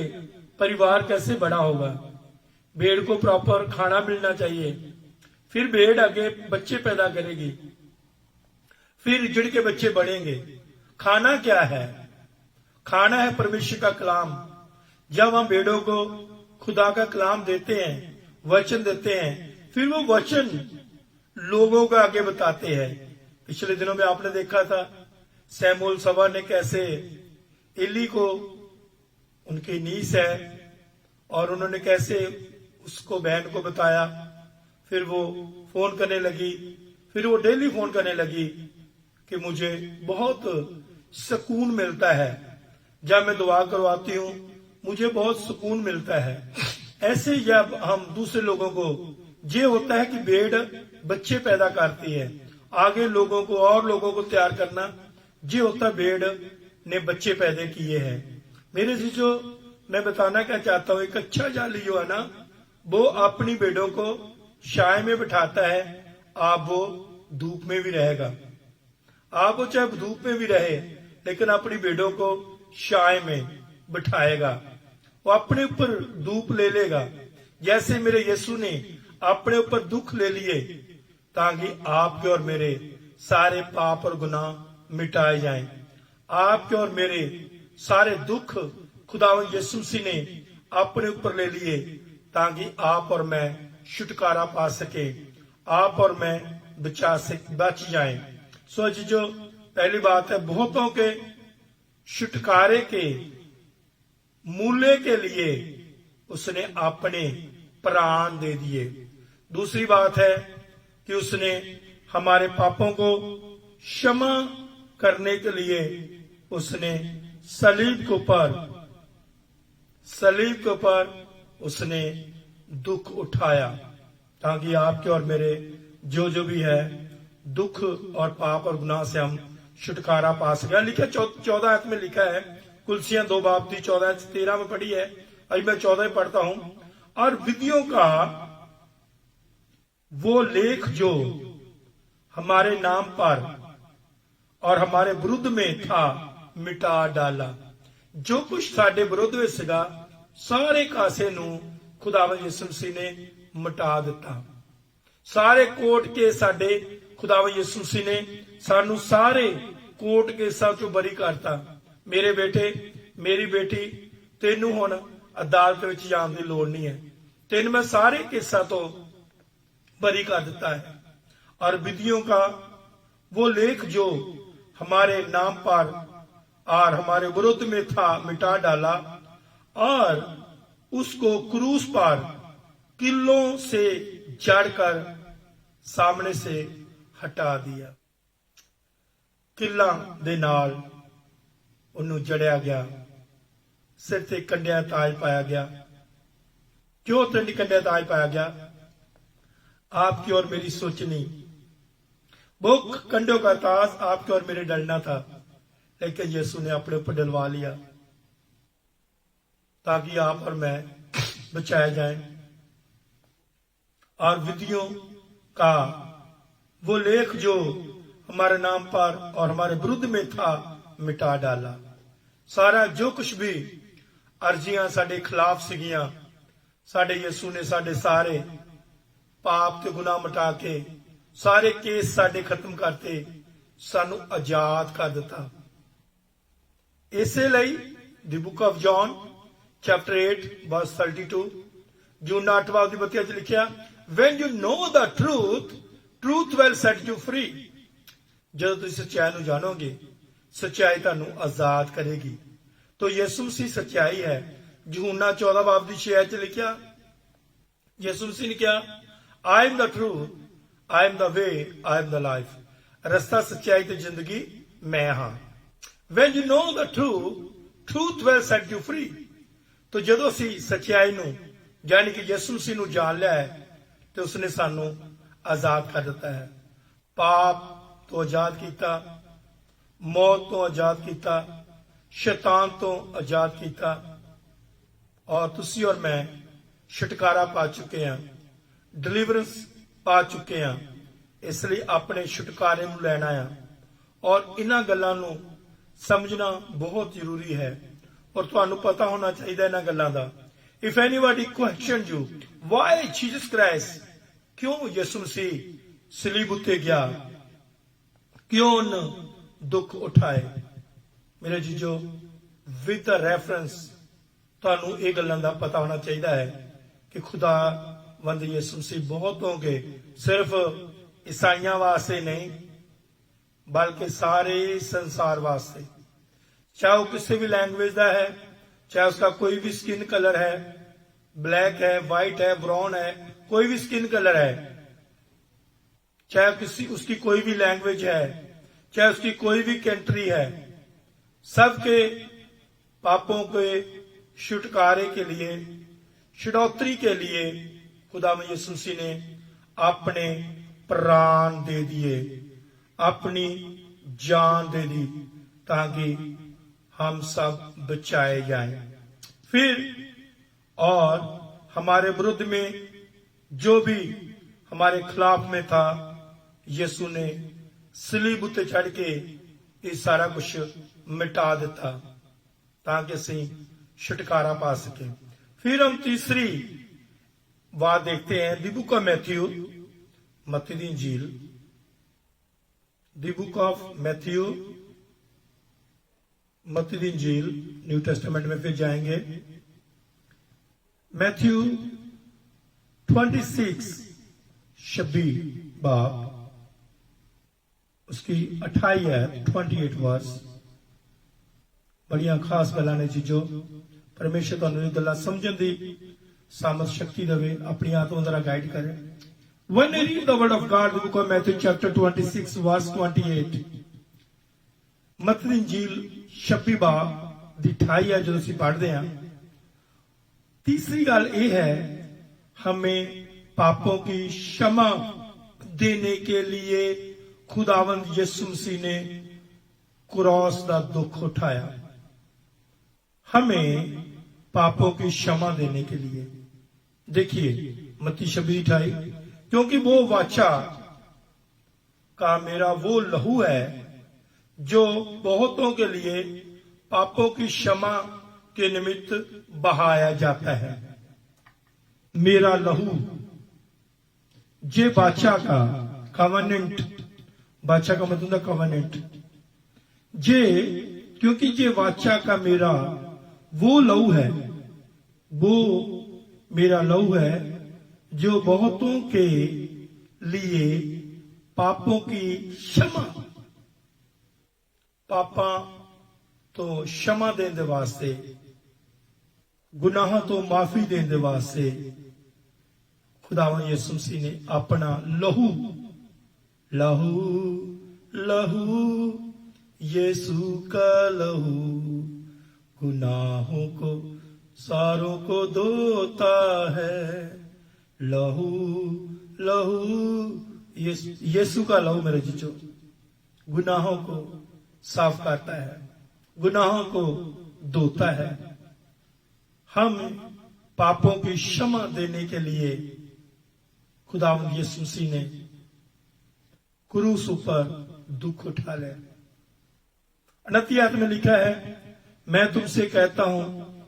परिवार कैसे बड़ा होगा? भेड़ को प्रॉपर खाना मिलना चाहिए, फिर भेड़ आगे बच्चे पैदा करेगी, फिर रिजड़ के बच्चे बढ़ेंगे। खाना क्या है? खाना है परमेश्वर का कलाम। जब हम भेड़ों को खुदा का कलाम देते हैं, वचन देते हैं, फिर वो वचन लोगों को आगे बताते हैं। पिछले दिनों में आपने देखा था सैमुअल सभा ने कैसे एली को, उनकी नीस है, और उन्होंने कैसे उसको बहन को बताया। फिर वो फोन करने लगी, फिर वो डेली फोन करने लगी कि मुझे बहुत सुकून मिलता है जब मैं दुआ करवाती हूं, मुझे बहुत सुकून मिलता है। ऐसे जब हम दूसरे लोगों को, ये होता है कि भेड़ बच्चे पैदा करती है, आगे लोगों को और लोगों को तैयार करना, ये होता है भेड़ ने बच्चे पैदा किए हैं। मेरे से जो मैं बताना क्या चाहता हूं, एक अच्छा जाली जो है ना, वो अपनी भेड़ों को छाया में बिठाता है। आप वो धूप में भी रहेगा, आप वो चाहे धूप में भी रहे, लेकिन अपनी भेड़ों को छाया में बिठाएगा। वो अपने ऊपर धूप ले लेगा, जैसे मेरे यीशु ने अपने ऊपर दुख ले लिए ताकि आपके और मेरे सारे पाप और गुनाह मिटाए जाएं। आपके और मेरे सारे दुख खुदावंद यीशु मसीह ने अपने ऊपर ले लिए ताकि आप और मैं छुटकारा पा सके, आप और मैं बच जाएं। सो जो पहली बात है, बहुतों के छुटकारे के मूल्य के लिए उसने अपने प्राण दे दिए। दूसरी बात है कि उसने हमारे पापों को क्षमा करने के लिए उसने सलीब के ऊपर उसने दुख उठाया ताकि आपके और मेरे जो भी है दुख और पाप और गुनाह से हम छुटकारा पा सके। लिखा 14 आयत में लिखा है, कुलसियां 2 बाब थी, 14 13 में पढ़ी है, अभी मैं 14 में पढ़ता हूं। और विधियों का वो लेख जो हमारे नाम पर और हमारे विरुद्ध में था मिटा डाला। जो कुछ साडे विरुद्ध में सीगा सारे कासे नू खुदावंद यीशु मसीह ने मिटा दिता। सारे कोर्ट के साडे खुदावंद यीशु मसीह ने सानू सारे कोर्ट केसां चों बरी करता। मेरे बेटे, मेरी बेटी, तेनू हुण अदालत विच जाण दी लोड़ नहीं है, तेन मैं सारे केसां तो बरी कर दिता है। और विधियों का वो लेख जो हमारे नाम पर और हमारे विरुद्ध में था मिटा डाला और उसको क्रूस पर किलों से जड़कर सामने से हटा दिया। किला दे नाल उन्हों जड़िया गया, सिर ते कंडिया ताज पाया गया। क्यों कंडिया ताज पाया गया? आपकी और मेरी सोचनी, वो कंडों का ताज आपके और मेरे डलना था, लेकिन यीशु ने अपने ऊपर डलवा लिया ताकि आप और मैं बचाए जाएं। और विधियों का वो लेख जो हमारे नाम पर और हमारे विरुद्ध में था मिटा डाला। सारा जो कुछ भी अर्जियां साडे खिलाफ सीगियां, साडे यीशु ने साडे सारे पाप के गुनाह मिटा के सारे केस साडे खत्म करते सानू आजाद कर दिता। ਇਸੇ ਲਈ ਦੀ book of John chapter 8 verse 32 ਜੂਨਾ 8ਵਾਂ ਦੀ ਬੱਤੀਆਂ 'ਚ ਲਿਖਿਆ when you know the truth will set you free। ਜਦੋਂ ਤੁਸੀਂ ਸੱਚਾਈ ਨੂੰ ਜਾਣੋਗੇ ਸੱਚਾਈ ਤੁਹਾਨੂੰ ਆਜ਼ਾਦ ਕਰੇਗੀ। तो यीशु मसीह सच्चाई है। यूहन्ना 14 बाब की 6 च लिखा यीशु मसीह ने कहा I am the truth, I am the way, I am the life. रस्ता सच्चाई ते जिंदगी मैं हाँ। when you know the truth will set you free। तो जदों असी सच्चाई नूं यानी कि यीशु मसीह नूं जान लिया है तो उसने सानू आजाद कर दिता है। पाप तो आजाद किया, मौत तो आजाद किया, शैतान तो आजाद किया और तुसी और मैं छुटकारा पा चुके हैं, डिलीवरेंस पा चुके हैं। इसलिए अपने छुटकारे नूं लैना है और इन्हां गल्लां नूं समझना बहुत जरूरी है और तुहानूं पता होना चाहिए इन्हां गल्लां दा। If anybody question you why Jesus Christ, क्यों यीशु मसीह सलीब उत्ते गया, क्यों उन दुख उठाए। मेरे जीजो विद द रेफरेंस तुहानूं ये गल्लां दा पता होना चाहिए है कि खुदा वंद यीशु मसीह बहुत होंगे सिर्फ ईसाइयां वास्ते नहीं बल्कि सारे संसार वास्ते। चाहे वो किसी भी लैंग्वेज का है, चाहे उसका कोई भी स्किन कलर है, ब्लैक है, वाइट है, ब्राउन है, कोई भी स्किन कलर है, चाहे किसी उसकी कोई भी लैंग्वेज है, चाहे उसकी कोई भी कंट्री है, सबके पापों के छुटकारे के लिए, छुड़ौतरी के लिए खुदा यीशु मसीह ने अपने प्राण दे दिए, अपनी जान दे दी ताकि हम सब बचाए जाएं। फिर और हमारे विरुद्ध में जो भी हमारे खिलाफ में था यीशु ने सलीब उत्ते चढ़ के ये सारा कुछ मिटा दिता ताकि असी छुटकारा पा सके। फिर हम तीसरी बात देखते हैं दी बुक ऑफ मैथ्यू, मत्ती दी इंजील, दी बुक ऑफ मैथ्यू, मत्ती दी इंजील, न्यू टेस्टामेंट में फिर जाएंगे। मैथ्यू 26 26 बाब उसकी 28 है 28 वर्स। बड़िया खास गल्लां ने चीजो परमेश्वर तुहानूं इह गल्लां समझण दी सामर्थ शक्ति देवे, अपनी आत्मा द्वारा गाइड करे। When you read the word of God, the book of Matthew chapter 26 verse 28, मत्ती दी इंजील 26 बाब दी 28 है जो ਅਸੀਂ पढ़ते हैं। तीसरी गल यह है हमें पापों की क्षमा देने के लिए खुदावंद यीशु मसीह ने क्रॉस का दुख उठाया, हमें पापों की क्षमा देने के लिए। देखिए मत्ती 26:28, क्योंकि वो वाचा का मेरा वो लहू है जो बहुतों के लिए पापों की क्षमा के निमित्त बहाया जाता है। मेरा लहू जे बाचा का कवनेंट, बाचा का मतलब कवनेंट, जे क्योंकि जे वाचा का मेरा वो लहू है, वो मेरा लहू है जो बहुतों के लिए पापों की क्षमा, पापा तो क्षमा देने वास्ते, गुनाह तो माफी देने वास्ते खुदावन यीशु मसीह ने अपना लहू, लहू लहू यीशु का लहू गुनाहों को सारों को धोता है। लहू लहू यीशु का लहू मेरे जीजो गुनाहों को साफ करता है, गुनाहों को धोता है। हम पापों की क्षमा देने के लिए खुदावंद यीशु मसीह ने क्रूस ऊपर दुख उठा लिया। 29 में लिखा है, मैं तुमसे कहता हूं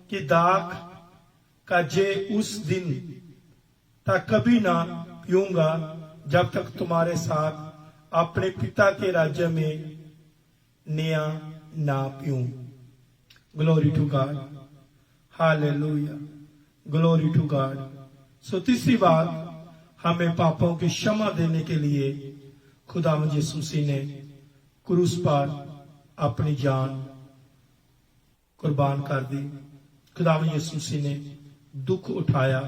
कि दाख का जे उस दिन तक कभी ना पीऊंगा जब तक तुम्हारे साथ अपने पिता के राज्य में नया ना पीऊं। Glory to God, hallelujah, glory to God. So तीसरी बात, हमें पापों की क्षमा देने के लिए खुदा यीशु मसीह ने क्रूस पर अपनी जान कुर्बान कर दी। खुदा यीशु मसीह ने दुख उठाया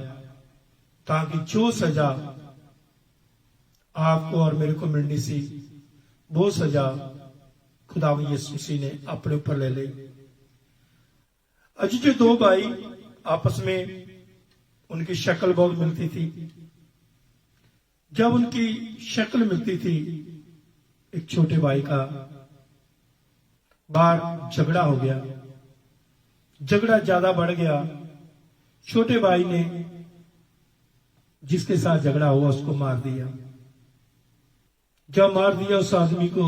ताकि जो सजा आपको और मेरे को मिलनी सी, वो सजा खुदा यीशु मसीह ने अपने ऊपर ले ली। अजी जो दो भाई आपस में, उनकी शक्ल बहुत मिलती थी। जब उनकी शक्ल मिलती थी, एक छोटे भाई का बाहर झगड़ा हो गया। झगड़ा ज्यादा बढ़ गया। छोटे भाई ने जिसके साथ झगड़ा हुआ उसको मार दिया। जब मार दिया उस आदमी को,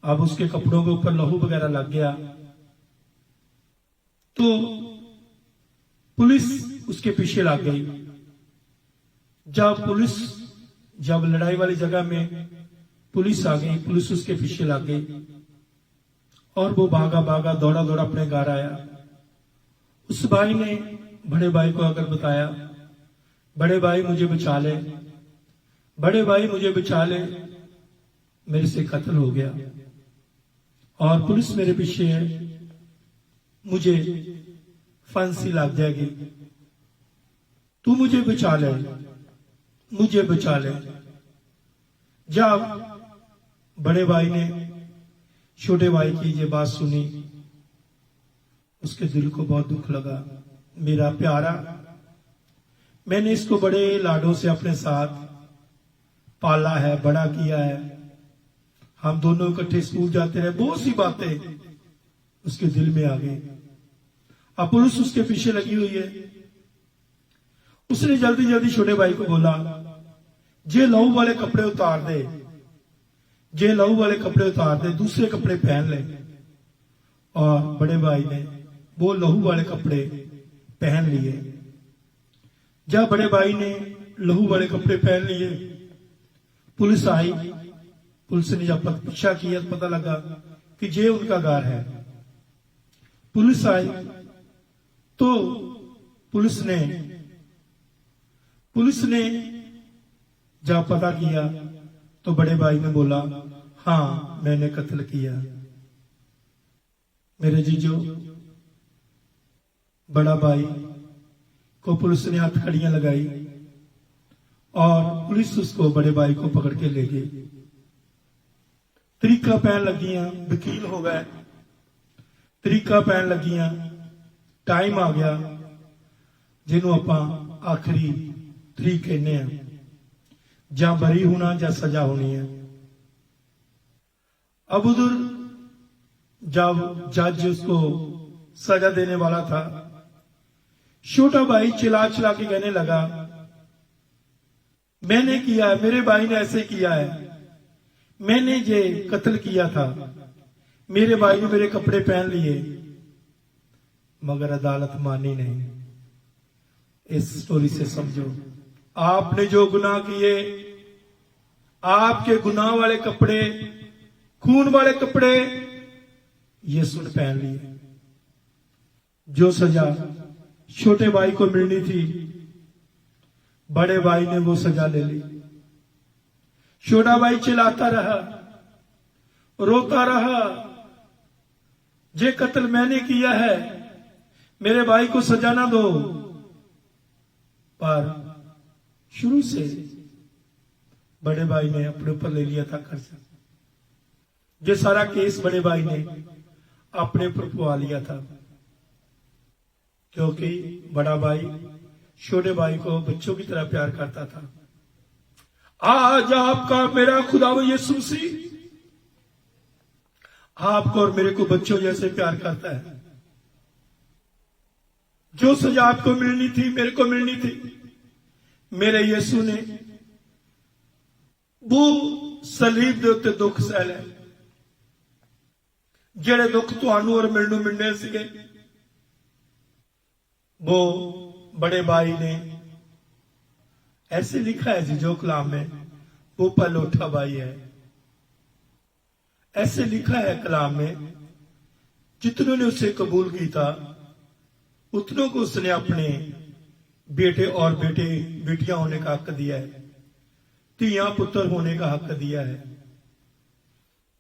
अब उसके कपड़ों के ऊपर लहू वगैरह लग गया। तो पुलिस उसके पीछे लग गई। जब लड़ाई वाली जगह में पुलिस आ गई, पुलिस उसके पीछे लग गई और वो भागा भागा दौड़ा दौड़ा अपने घर आया। उस भाई ने बड़े भाई को आकर बताया, बड़े भाई मुझे बचा ले, बड़े भाई मुझे बचा ले, मेरे से कत्ल हो गया और पुलिस मेरे पीछे है, मुझे फांसी लग जाएगी, तू मुझे बचा ले, मुझे बचा ले। जब बड़े भाई ने छोटे भाई की ये बात सुनी, उसके दिल को बहुत दुख लगा। मेरा प्यारा, मैंने इसको बड़े लाडों से अपने साथ पाला है, बड़ा किया है, हम दोनों इकट्ठे स्कूल जाते रहे, बहुत सी बातें उसके दिल में आ गई। अब पुलिस उसके पीछे लगी हुई है। उसने जल्दी जल्दी छोटे भाई को बोला, जे लहू वाले कपड़े उतार दे, जे लहू वाले कपड़े उतार दे, दूसरे कपड़े पहन ले। और बड़े भाई ने वो लहू वाले कपड़े पहन लिए। जब बड़े भाई ने लहू वाले कपड़े पहन लिए, पुलिस आई। पुलिस ने जब पीछा किया तो पता लगा कि ये उनका घर है। पुलिस आई तो पुलिस ने जब पता किया तो बड़े भाई ने बोला, हाँ मैंने कत्ल किया। मेरे जीजो, बड़ा भाई को पुलिस ने हथकड़ियां लगाई और पुलिस उसको, बड़े भाई को पकड़ के ले गई। तरीका पैन लगियां, वकील हो गए, तरीका पैन लगियां, टाइम आ गया जिन्हों आप आखिरी तरीक कहने हैं, जा बरी होना या सजा होनी है। अब उधर जब जज उसको सजा देने वाला था, छोटा भाई चिल्ला चिल्ला के कहने लगा, मैंने किया है, मेरे भाई ने ऐसे किया है, मैंने ये कत्ल किया था, मेरे भाई ने मेरे कपड़े पहन लिए। मगर अदालत मानी नहीं। इस स्टोरी से समझो, आपने जो गुनाह किए, आपके गुनाह वाले कपड़े, खून वाले कपड़े यीशु ने पहन लिए। जो सजा छोटे भाई को मिलनी थी, बड़े भाई ने वो सजा ले ली। छोटा भाई चिल्लाता रहा, रोता रहा, जे कत्ल मैंने किया है, मेरे भाई को सजा ना दो। पर शुरू से बड़े भाई ने अपने ऊपर ले लिया था कर्जा। ये सारा केस बड़े भाई ने अपने ऊपर पुआ लिया था, क्योंकि बड़ा भाई छोटे भाई को बच्चों की तरह प्यार करता था। आज आपका मेरा खुदा यीशु मसीह आपको और मेरे को बच्चों जैसे प्यार करता है। जो सजा आपको मिलनी थी, मेरे को मिलनी थी, मेरे यीशु ने वो सलीब दे उत्ते दुख सह ले। जेड़े दुख तुहानू और मैनू मिलने सीगे, वो बड़े भाई ने ऐसे लिखा है जी, जो कलाम में, वो पलोठा भाई है। ऐसे लिखा है कलाम में, जितनों ने उसे कबूल किया उतनों को उसने अपने बेटे और बेटियां होने का हक दिया है, तियां पुत्र होने का हक दिया है।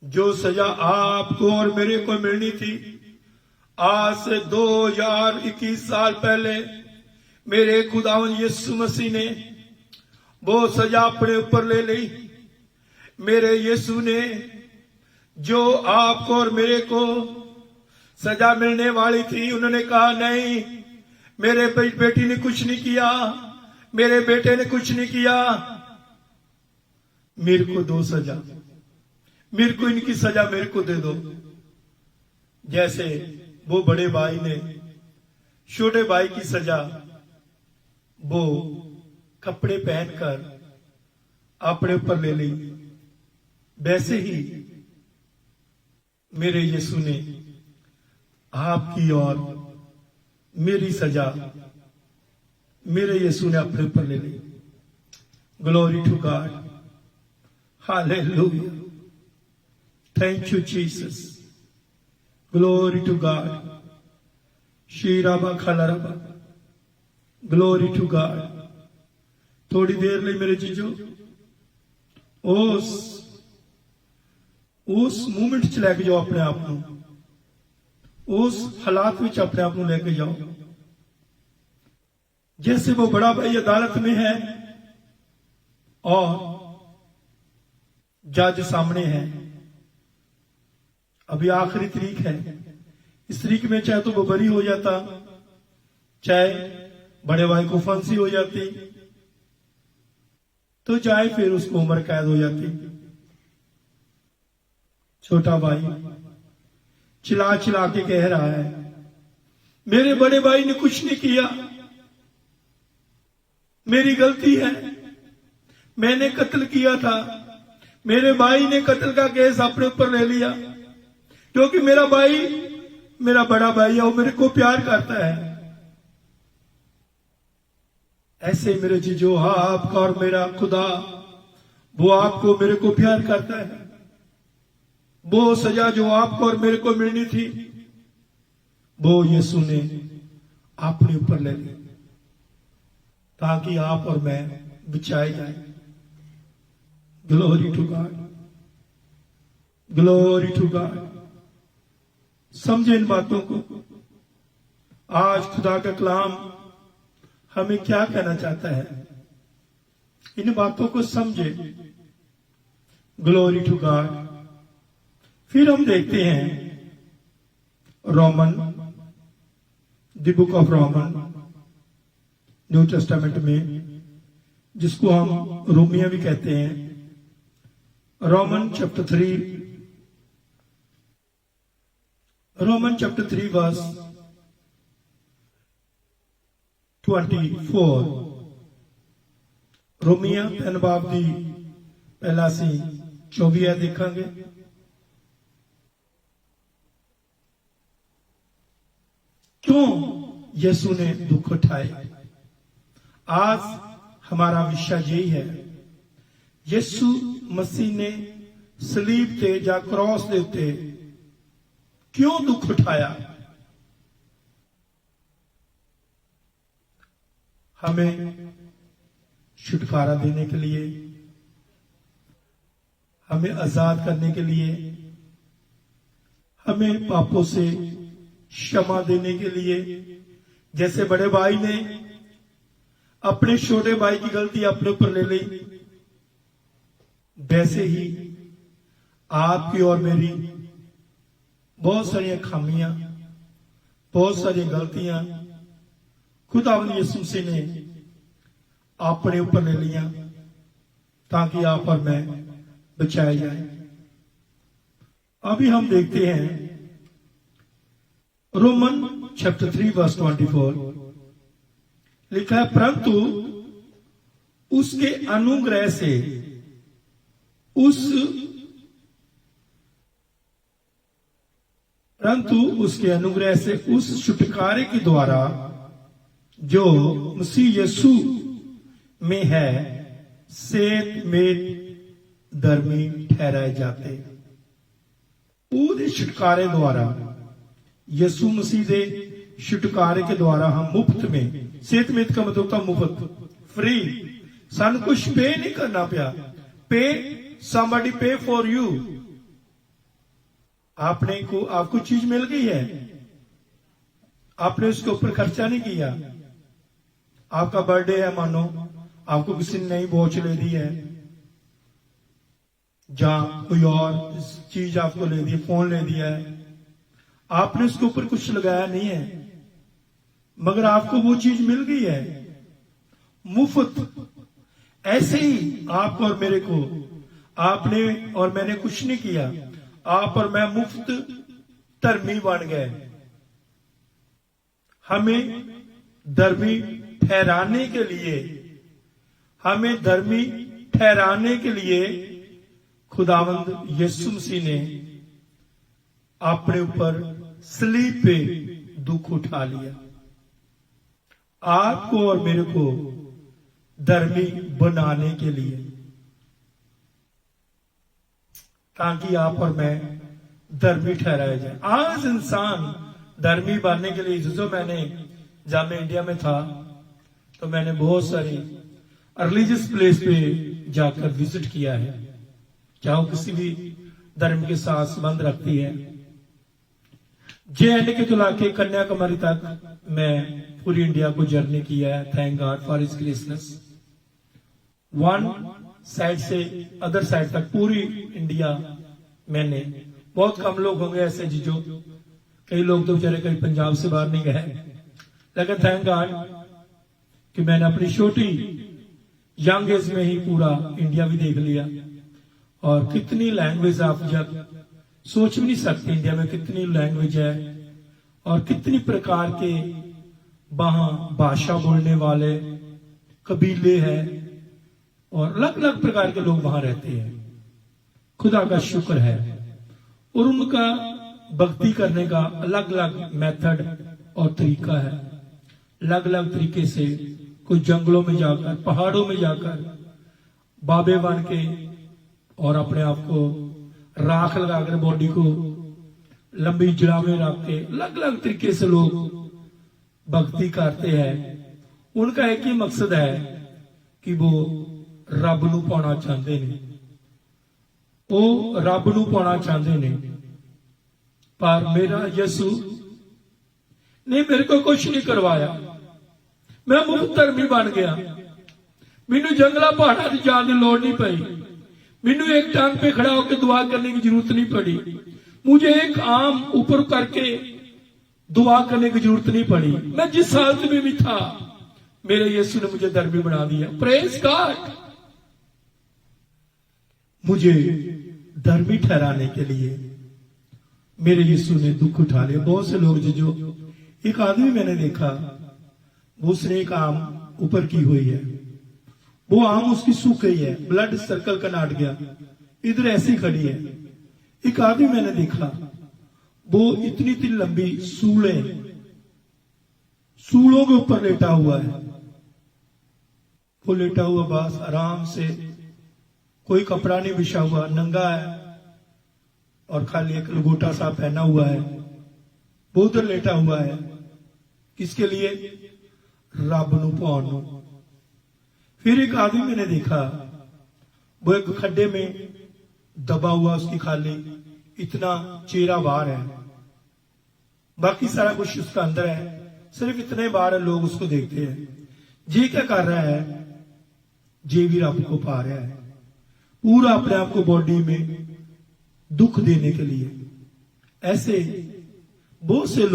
जो सजा आपको और मेरे को मिलनी थी, आज से 2021 साल पहले मेरे खुदावन यीशु मसीह ने वो सजा अपने ऊपर ले ली। मेरे यीशु ने जो आपको और मेरे को सजा मिलने वाली थी, उन्होंने कहा नहीं, मेरे बेटी ने कुछ नहीं किया, मेरे बेटे ने कुछ नहीं किया, मेरे को दो सजा, मेरे को इनकी सजा मेरे को दे दो। जैसे वो बड़े भाई ने छोटे भाई की सजा वो कपड़े पहनकर अपने ऊपर ले ली, वैसे ही मेरे यीशु ने आपकी और मेरी सजा मेरे यीशु ने अपने ऊपर ले ली। Glory to God, hallelujah, thank you Jesus, glory to God, शीराबा खलाराबा, ग्लोरी टू गॉड। थोड़ी देर लिए मेरे जीजो उस मूवमेंट च लैके जाओ अपने आप को, उस हालात में अपने आप को लेके जाओ। जैसे वो बड़ा भाई अदालत में है और जज सामने है, अभी आखिरी तारीख है, इस तारीख में चाहे तो वो बरी हो जाता, चाहे बड़े भाई को फांसी हो जाती, तो चाहे फिर उसको उम्र कैद हो जाती। छोटा भाई चिल्ला चिल्ला के कह रहा है, मेरे बड़े भाई ने कुछ नहीं किया, मेरी गलती है, मैंने कत्ल किया था, मेरे भाई ने कत्ल का केस अपने ऊपर ले लिया, क्योंकि मेरा भाई मेरा बड़ा भाई है, वो मेरे को प्यार करता है। ऐसे मेरे जीजो, हाँ, आपका और मेरा खुदा, वो आपको मेरे को प्यार करता है। वो सजा जो आपको और मेरे को मिलनी थी, वो यीशु ने अपने ऊपर ले ली, ताकि आप और मैं बचाए जाए। Glory to God, glory to God. समझे इन बातों को। आज खुदा का कलाम हमें क्या कहना चाहता है, इन बातों को समझे। Glory to God. फिर हम देखते हैं Roman, the book of Roman, New Testament में, जिसको हम रोमिया भी कहते हैं। Roman chapter 3 verse 24। रोमिया 3 बाब दी पहला सी 24 देखेंगे। क्यों यीशु ने दुख उठाए? आज हमारा विषय यही है, यीशु मसीह ने सलीब ते या क्रॉस दे उत्ते क्यों दुख उठाया? हमें छुटकारा देने के लिए, हमें आजाद करने के लिए, हमें पापों से क्षमा देने के लिए। जैसे बड़े भाई ने अपने छोटे भाई की गलती अपने ऊपर ले ली, वैसे ही आपकी और मेरी बहुत सारी खामियां, बहुत सारी गलतियां खुदावंद यीशु मसीह ने अपने ऊपर ले लिया, ताकि आप और मैं बचाए जाए। अभी हम देखते हैं रोमन चैप्टर 3 वर्स 24, लिखा है, परंतु उसके अनुग्रह से उस छुटकारे के द्वारा जो मसीह यीशु में है, सेत में धर्मी ठहराए जाते। छुटकारे द्वारा यीशु मसीह के छुटकारे के द्वारा हम मुफ्त में, सेहतमंद का मतलब था मुफ्त, फ्री, सन कुछ पे नहीं करना पाया। पे, somebody पे फॉर यू, आपको चीज मिल गई है, आपने उसके ऊपर खर्चा नहीं किया। आपका बर्थडे है, मानो आपको किसी ने नई वॉच ले दी है, जहां कोई और चीज आपको ले दी, फोन ले दिया है, आपने उसके ऊपर कुछ लगाया नहीं है, मगर आपको वो चीज मिल गई है मुफ्त। ऐसे ही आपको और मेरे को, आपने और मैंने कुछ नहीं किया, आप और मैं मुफ्त धर्मी बन गए। हमें धर्मी ठहराने के लिए, हमें धर्मी ठहराने के लिए खुदावंद यीशु मसीह ने अपने ऊपर सलीब पे दुख उठा लिया, आपको और मेरे को धर्मी बनाने के लिए, ताकि आप और मैं धर्मी ठहराए जाए। आज इंसान धर्मी बनने के लिए, जो मैंने, जब मैं इंडिया में था तो मैंने बहुत सारी रिलीजियस प्लेस पे जाकर विजिट किया है, चाहे वो किसी भी धर्म के साथ संबंध रखती है। JNK के इलाके कन्याकुमारी तक मैं पूरी इंडिया को जर्नी किया है। Thank God for his graceness. One side से अदर साइड तक पूरी इंडिया मैंने, बहुत कम लोग होंगे ऐसे जो, कई लोग तो बेचारे कहीं पंजाब से बाहर नहीं गए, लेकिन थैंक गॉड कि मैंने अपनी छोटी यंग एज में ही पूरा इंडिया भी देख लिया। और कितनी लैंग्वेज, आप जब सोच भी नहीं सकते इंडिया में कितनी लैंग्वेज है और कितनी प्रकार के वहां भाषा बोलने वाले कबीले हैं और अलग अलग प्रकार के लोग वहां रहते हैं। खुदा का शुक्र है। और उनका भक्ति करने का अलग अलग मेथड और तरीका है, अलग अलग तरीके से। कोई जंगलों में जाकर, पहाड़ों में जाकर बाबे बन के और अपने आप को राख लगाकर, बॉडी को लंबी जड़ा में रख के, अलग अलग तरीके से लोग भक्ति करते हैं। उनका एक ही मकसद है कि वो रब नू पाना चाहते ने, वो रब नू पाना चाहते ने। पर मेरा यीशु ने मेरे को कुछ नहीं करवाया, मैं मुफ्त धर्मी बन गया। मैनू जंगला पहाड़ा की जाने की लोड़ नहीं पई, मैनू एक टांग पे खड़ा होकर दुआ करने की जरूरत नहीं पड़ी, मुझे एक आम ऊपर करके दुआ करने की जरूरत नहीं पड़ी। मैं जिस हालत में भी था, मेरे यीशु ने मुझे धर्मी बना दिया। Praise God. मुझे धर्मी ठहराने के लिए मेरे यीशु ने दुख उठा लिया। बहुत से लोग जो, एक आदमी मैंने देखा, उसने एक आम ऊपर की हुई है, वो आम उसकी सूख गई है, ब्लड सर्कल का नाट गया, इधर ऐसी खड़ी है। एक आदमी मैंने देखा, वो इतनी इतनी लंबी सूलों के ऊपर लेटा हुआ है। वो लेटा हुआ बस आराम से, कोई कपड़ा नहीं बिछा हुआ, नंगा है और खाली एक लंगोटा सा पहना हुआ है। वो उधर लेटा हुआ है, किसके लिए? रब नू पाउण नू। फिर एक आदमी मैंने देखा, वो एक खड्डे में दबा हुआ, उसकी खाली इतना चेहरा बाहर है, बाकी सारा कुछ उसका अंदर है, सिर्फ इतने बाहर है, लोग उसको देखते हैं। ये क्या कर रहा है? ये भी रब को पा रहा है, पूरा अपने आप को बॉडी में दुख देने के लिए। ऐसे बहुत से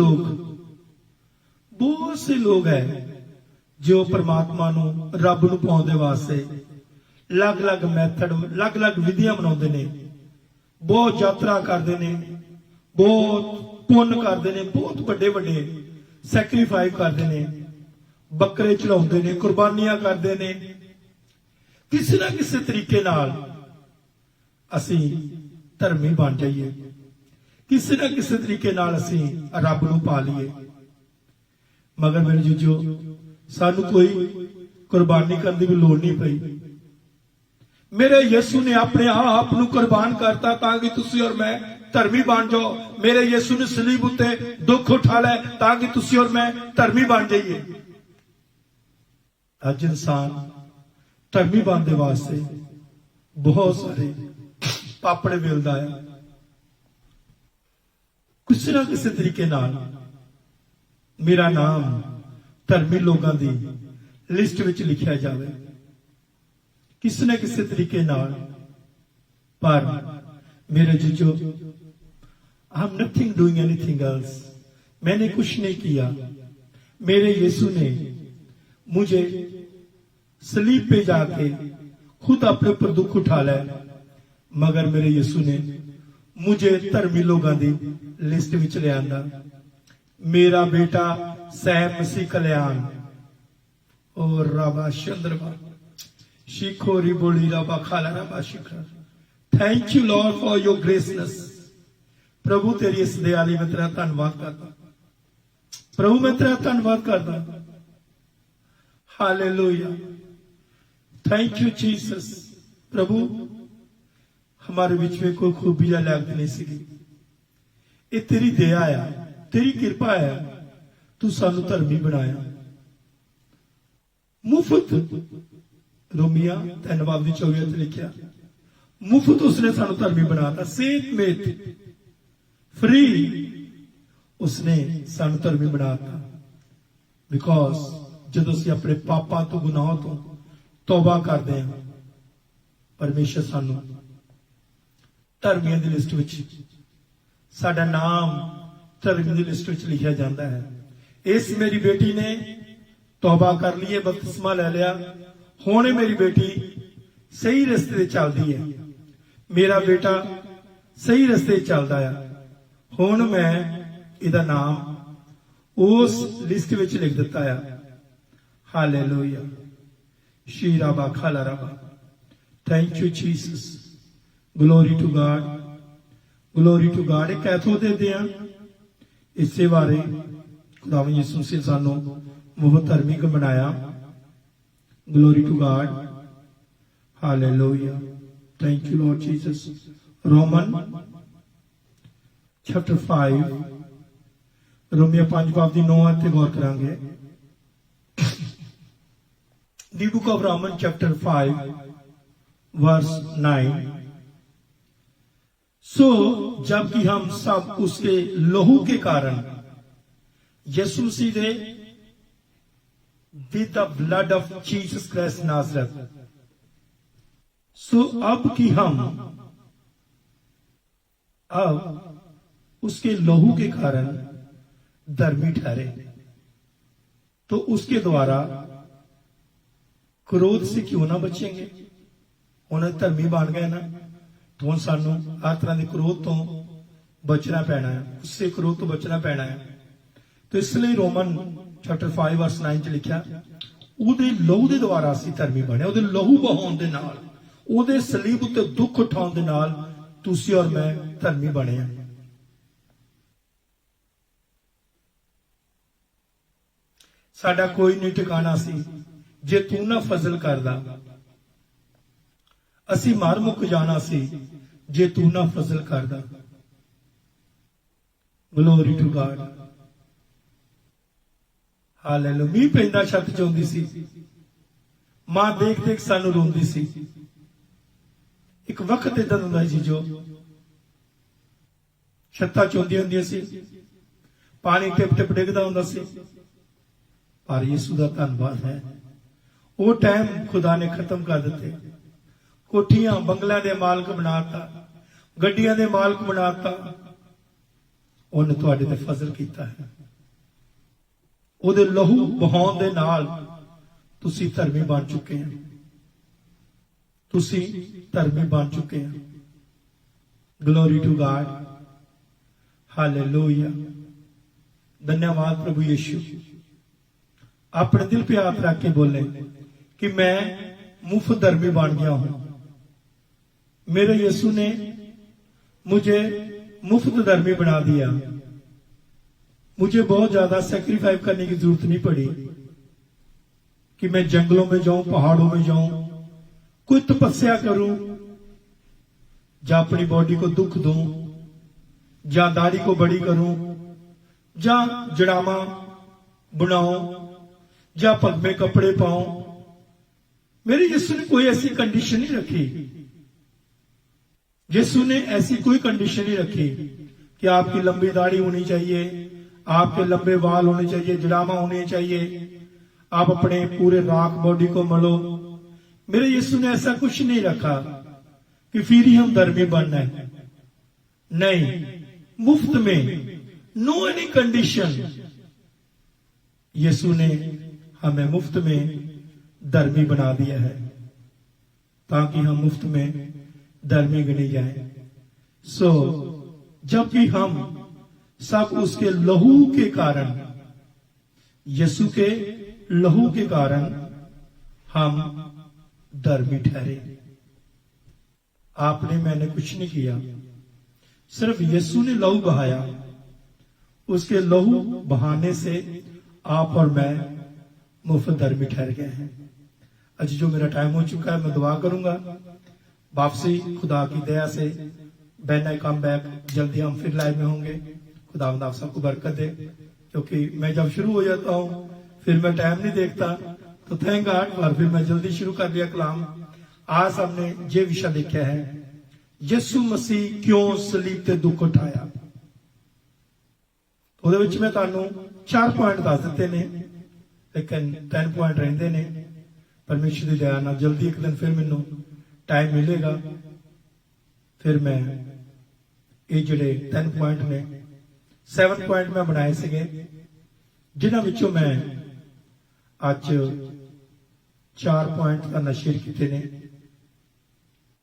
लोग हैं जो परमात्मा नू, रब नू पाउण दे वास्ते अलग अलग मैथड, अलग अलग विधियां बनाउंदे ने, बहुत यात्रा करते ने, बहुत पुण्य करते ने, बहुत बड़े बड़े सैक्रीफाइस करते ने, बकरे चढ़ाउंदे ने, कुर्बानियां करते ने। किसी ना किसी तरीके नाल असी धर्मी बन जाइए, किसी ना किसी तरीके नाल असी रब नू पा लीए। मगर मेरे जीजो, सानू कोई कुर्बानी करने की भी लोड़ नहीं पई। मेरे यीशु ने अपने आप ਨੂੰ ਕੁਰਬਾਨ ਕਰਤਾ ਤਾਂ ਕਿ ਤੁਸੀਂ ਔਰ ਮੈਂ ਧਰਮੀ ਬਣ ਜਾਓ। ਮੇਰੇ ਯीशु ਨੇ ਸਲੀਬ ਉੱਤੇ ਦੁੱਖ ਉਠਾ ਲਿਆ ਤਾਂ ਕਿ ਤੁਸੀਂ ਔਰ ਮੈਂ ਧਰਮੀ ਬਣ ਜਾਈਏ। ਅੱਜ ਇਨਸਾਨ ਧਰਮੀ ਬਣਨ ਦੇ ਵਾਸਤੇ ਬਹੁਤ ਸਾਰੇ ਪਾਪੜੇ ਵੇਲਦਾ ਹੈ। ਕਿਸੇ ਨਾ ਕਿਸੇ ਤਰੀਕੇ ਨਾਲ ਮੇਰਾ ਨਾਮ ਧਰਮੀ ਲੋਕਾਂ ਦੀ ਲਿਸਟ ਵਿੱਚ ਲਿਖਿਆ ਜਾਵੇ ਕਿਸੇ ਨਾ ਕਿਸੇ ਤਰੀਕੇ ਨਾਲ। ਪਰ मेरे जीजो I am nothing doing anything else, मैंने कुछ नहीं किया। मेरे यीशु ने मुझे सलीब पे जाके खुद अपने ऊपर दुख उठा लिया, मगर मेरे यीशु ने मुझे धर्मी लोगों की लिस्ट विच ले आंदा। मेरा बेटा सैम मसीह कल्याण और राबा चंद्रमा शिखोरी बोली राबा खाला राबा शिखर। Thank you lord for your graceness. प्रभु तेरी इस दयाली में तेरा धन्यवाद करता। प्रभु मैं तेरा धन्यवाद करता। Hallelujah, thank you Jesus. प्रभु हमारे बीच में कोई खूबी या लागत नहीं सी, ये तेरी दया है, तेरी कृपा है। तू सानू धर्मी बनाया मुफ्त। रोमिया 3:24 लिखा मुफ्त उसने सानू धर्मी बनाता। सेहत मेत फ्री उसने सानू धर्मी बनाता। बिकॉज जदों असीं अपने पापां तो गुनाहों तो तौबा करते हैं, परमेश्वर सानू धर्मियों की लिस्ट विच साडा नाम धर्मी की लिस्ट विच लिखिया जाता है। इस मेरी बेटी ने तौबा कर ली है, बपतिस्मा ले लिया, हुण मेरी बेटी सही रस्ते ते चलदी है, मेरा बेटा सही रस्ते चलता है। हुण मैं इहदा नाम उस लिस्ट विच लिख दिता है। हालेलुया, शीराबा खालाराबा। Thank you Jesus, glory to God, glory to God. एक कैथों देते हैं इसे बारे खुदावंद यीशु मसीह सानू मुफ्त धर्मी बनाया। Glory to God, hallelujah, thank you Lord Jesus. Roman chapter 5, Romans 5:9 ते गौर करांगे। The book of Romans chapter 5 verse 9। सो जबकि हम सब उसके लहू के कारण यीशु मसीह दे with the blood of Jesus Christ Nazareth, सो अब कि हम अब उसके लहू के कारण धर्मी ठहरे, तो उसके द्वारा क्रोध से क्यों ना बचेंगे। उन्हें धर्मी बन गए ना, तो हुण सानू हर तरह के क्रोध तो बचना पैना है, उससे क्रोध तो बचना पैना है। तो इसलिए रोमन चैप्टर 5 वर्स 9 च लिखा ਉਹਦੇ ਲਹੂ ਦੇ ਦੁਆਰਾ ਅਸੀਂ ਧਰਮੀ ਬਣੇ। ਉਹਦੇ ਲਹੂ ਬਹਾਉਣ ਦੇ ਨਾਲ, ਉਹਦੇ ਸਲੀਬ ਉੱਤੇ ਦੁੱਖ ਉਠਾਉਣ ਦੇ ਨਾਲ ਤੁਸੀਂ ਔਰ ਮੈਂ ਧਰਮੀ ਬਣੇ ਆ। ਸਾਡਾ ਕੋਈ ਨਹੀਂ ਟਿਕਾਣਾ ਸੀ ਜੇ ਤੂੰ ਨਾ ਫਜ਼ਲ ਕਰਦਾ। ਅਸੀਂ ਮਰ ਮੁੱਕ ਜਾਣਾ ਸੀ ਜੇ ਤੂੰ ਨਾ ਫਜ਼ਲ ਕਰਦਾ। Glory to God, hallelujah. ਮੀਂਹ ਪੈਂਦਾ ਛੱਤ ਚ ਆਉਂਦੀ ਸੀ, ਮਾਂ ਦੇਖ ਦੇਖ ਸਾਨੂੰ ਰੋਂਦੀ ਸੀ। ਇੱਕ ਵਕਤ ਇਦਾਂ ਹੁੰਦਾ ਸੀ ਜੋ ਛੱਤਾਂ ਚ ਆਉਂਦੀਆਂ ਹੁੰਦੀਆਂ ਸੀ, ਪਾਣੀ ਟਿਪ ਟਿਪ ਡਿੱਗਦਾ ਹੁੰਦਾ ਸੀ। ਪਰ ਯਿਸੂ ਦਾ ਧੰਨਵਾਦ ਹੈ, ਉਹ ਟਾਈਮ ਖੁਦਾ ਨੇ ਖਤਮ ਕਰ ਦਿੱਤੇ। ਕੋਠੀਆਂ ਬੰਗਲਿਆਂ ਦੇ ਮਾਲਕ ਬਣਾਤਾ, ਗੱਡੀਆਂ ਦੇ ਮਾਲਕ ਬਣਾਤਾ। ਉਹਨੇ ਤੁਹਾਡੇ ਤੇ ਫਜ਼ਲ ਕੀਤਾ ਹੈ। ਉਹਦੇ ਲਹੂ ਬਹਾਉਣ ਦੇ ਨਾਲ ਤੁਸੀਂ ਧਰਮੀ ਬਣ ਚੁੱਕੇ ਹੋ। ਤੁਸੀਂ ਧਰਮੀ ਬਣ ਚੁੱਕੇ ਹੋ। Glory to God, hallelujah. धन्यवाद प्रभु यीशु। अपने दिल पे हाथ रख के बोले कि मैं मुफ्त धर्मी बन गया हूं। मेरे यीशु ने मुझे मुफ्त धर्मी बना दिया। मुझे बहुत ज्यादा सैक्रिफाइस करने की जरूरत नहीं पड़ी कि मैं जंगलों में जाऊं, पहाड़ों में जाऊं, कोई तपस्या करूं, या अपनी बॉडी को दुख दूं, या दाढ़ी को बड़ी करूं, या जड़ावा बनाऊं, या पग में कपड़े पाऊं। मेरे यीशु ने कोई ऐसी कंडीशन नहीं रखी। यीशु ने ऐसी कोई कंडीशन नहीं रखी कि आपकी लंबी दाढ़ी होनी चाहिए, आपके लंबे बाल होने चाहिए, जड़ावा होने चाहिए, आप अपने पूरे राख बॉडी को मलो। मेरे यीशु ने ऐसा कुछ नहीं रखा कि फिर ही हम धर्मी बनना है। नहीं, मुफ्त में, नो एनी कंडीशन। यीशु ने हमें मुफ्त में धर्मी बना दिया है ताकि हम मुफ्त में धर्मी गिने जाएं। जबकि हम सब उसके लहू के कारण, यीशु के लहू के कारण हम धर्मी ठहरे। आपने मैंने कुछ नहीं किया, सिर्फ यीशु ने लहू बहाया। उसके लहू बहाने से आप और मैं मुफ्त धर्मी ठहर गए हैं। आज जो मेरा टाइम हो चुका है, मैं दुआ करूंगा वापसी खुदा की दया से व्हेन आई कम बैक, जल्दी हम फिर लाइव में होंगे। खुदा आप सबको बरकत दे, क्योंकि मैं जब शुरू हो जाता हूं फिर मैं टाइम नहीं देखता, तो थैंक गॉड पर फिर मैं जल्दी शुरू कर दिया कलाम। आज हमने ये विषय देखा है, यीशु मसीह क्यों सलीब ते दुख उठाया। ਉਹਦੇ ਵਿੱਚ ਮੈਂ ਤੁਹਾਨੂੰ 4 ਪੁਆਇੰਟ ਦੱਸ ਦਿੱਤੇ ਨੇ, ਲੇਕਿन 10 ਪੁਆਇੰਟ ਰਹਿੰਦੇ ਨੇ। परमेश्वर की दया नाल जल्दी एक दिन फिर मैनू टाइम मिलेगा, फिर मैं ये जिहड़े 10 पॉइंट ने 7 पॉइंट मैं बनाए सीगे, जिन्हां विचों मैं अज 4 पॉइंट का शेयर किए ने।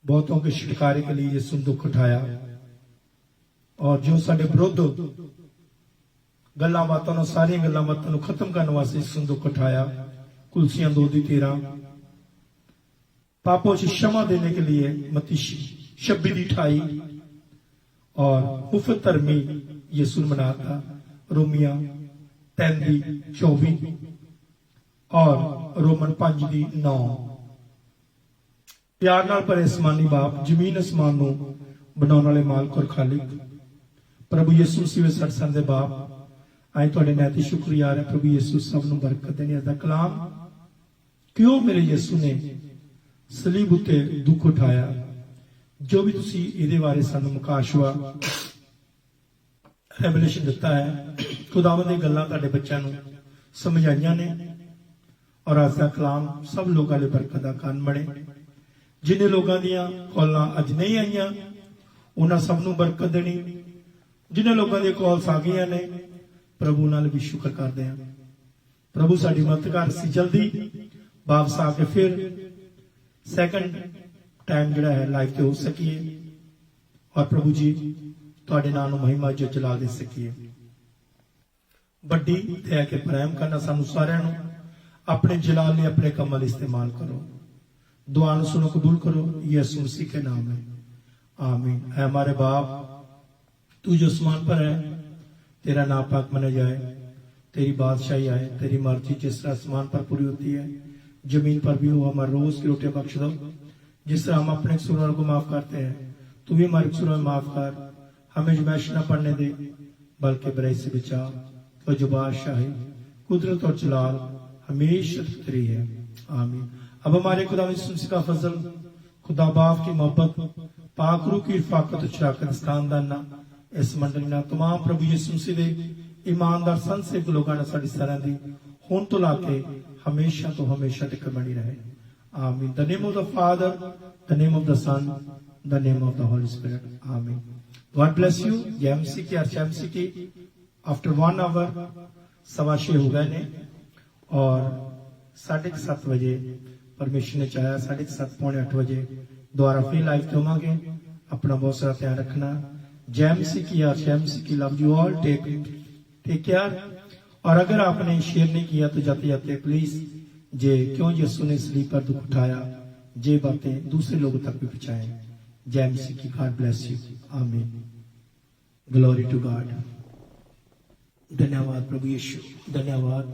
बहुतों के छुटकारे के लिए यीशु ने दुख उठाया, और जो साडे विरुद्ध गल्लां बातां सारी गल्लां बातां खत्म करने वास्ते यीशु ने दुख उठाया। कुलसियां 2:13, पापों से क्षमा देने के लिए मत्ती 26:28, और मुफ्त धर्मी यीशु ने बनाता रोमिया 3:24 और रोमन 5:9। प्यार नाल भरे आसमानी बाप, जमीन आसमान नूं बनाउण वाले मालक और खालिक प्रभु यीशु मसीह सरसन दे बाप, अज तुहाडे नाम ते शुक्रिया है प्रभु यीशु, सब नूं बरकत देने दा कलाम। क्यों मेरे यीशु ने सलीब उत्ते दुख उठाया, जो भी तुसी इहदे बारे सानू मुकाशवा रेवलेशन दिता है, खुदावंद दी गल्लां तुहाडे बच्चों नूं समझाइयां ने, और अज दा कलाम सब लोगों लई बरकत दा कारण बने। जिन्हें लोगों दियां कॉलां अज नहीं आईयां उन्हां सब नूं बरकत देनी, जिन्हें लोगों दी कॉल्स आ गईयां ने प्रभु नाल भी शुक्र करदे हां। प्रभु साडी मदद कर, सी जल्दी वापस आके फिर सैकंड टाइम जिहड़ा है लाइव ते हो सकीए, और प्रभु जी तुहाडे नाम नूं महिमा जो जला दे सकीए। बड़ी दया के प्रेम करना सानू सारिआं नूं अपने जलाल लई अपने कमां लई इस्तेमाल करो। दुआ नूं सुनो, कबूल करो, यीशु मसीह के नाम में आमीन। है हमारे बाप, तू जो आसमान पर है, तेरा नाम पाक माना जाए, तेरी बादशाही आए, तेरी मर्जी जिस तरह आसमान पर पूरी होती है जमीन पर भी हो। हमारे रोज की रोटियां बख्श दो, जिस तरह हम अपने कसूरों को माफ करते हैं, तू भी हमारे कसूरों में माफ कर। हमें जमाइश न पड़ने दे, बल्कि बुराई से बचा। तो जो बादशाही, कुदरत और जलाल हमेशा तेरी है, आमीन। अब हमारे खुदा यीशु मसीह का फजल, खुदा बाप की मोहब्बत, पाक रूह की रफाकत और शराकत इस खानदान ना, इस मंडली ना, तमाम प्रभु यीशु मसीह दे ईमानदार संत सेवक लोगों ने साडी सारिआं दी हुण तो लाके हमेशा तो हमेशा तक बनी रहे, आमीन। The name of the father, the name of the son, the name of the holy spirit, आमीन। God bless you. जेएमसी की आरसीएमसी की आफ्टर 1 आवर 6:15 हो गए ने, और 7:30 बजे परमेश्वर ने चाहा 7:30 पौने 8 बजे दोबारा फिर लाइव होवांगे। अपना बहुत सारा ध्यान रखना। जेएमसी की आरसीएमसी की love you all, take care. और अगर आपने शेयर नहीं किया तो जाते जाते प्लीज, जे क्यों यीशु ने सलीब पर दुख उठाया, ये बातें दूसरे लोगों तक भी पहुंचाएं। जेएमसी की गॉड ब्लेस यू, आमीन। Glory to God. धन्यवाद प्रभु यीशु, धन्यवाद।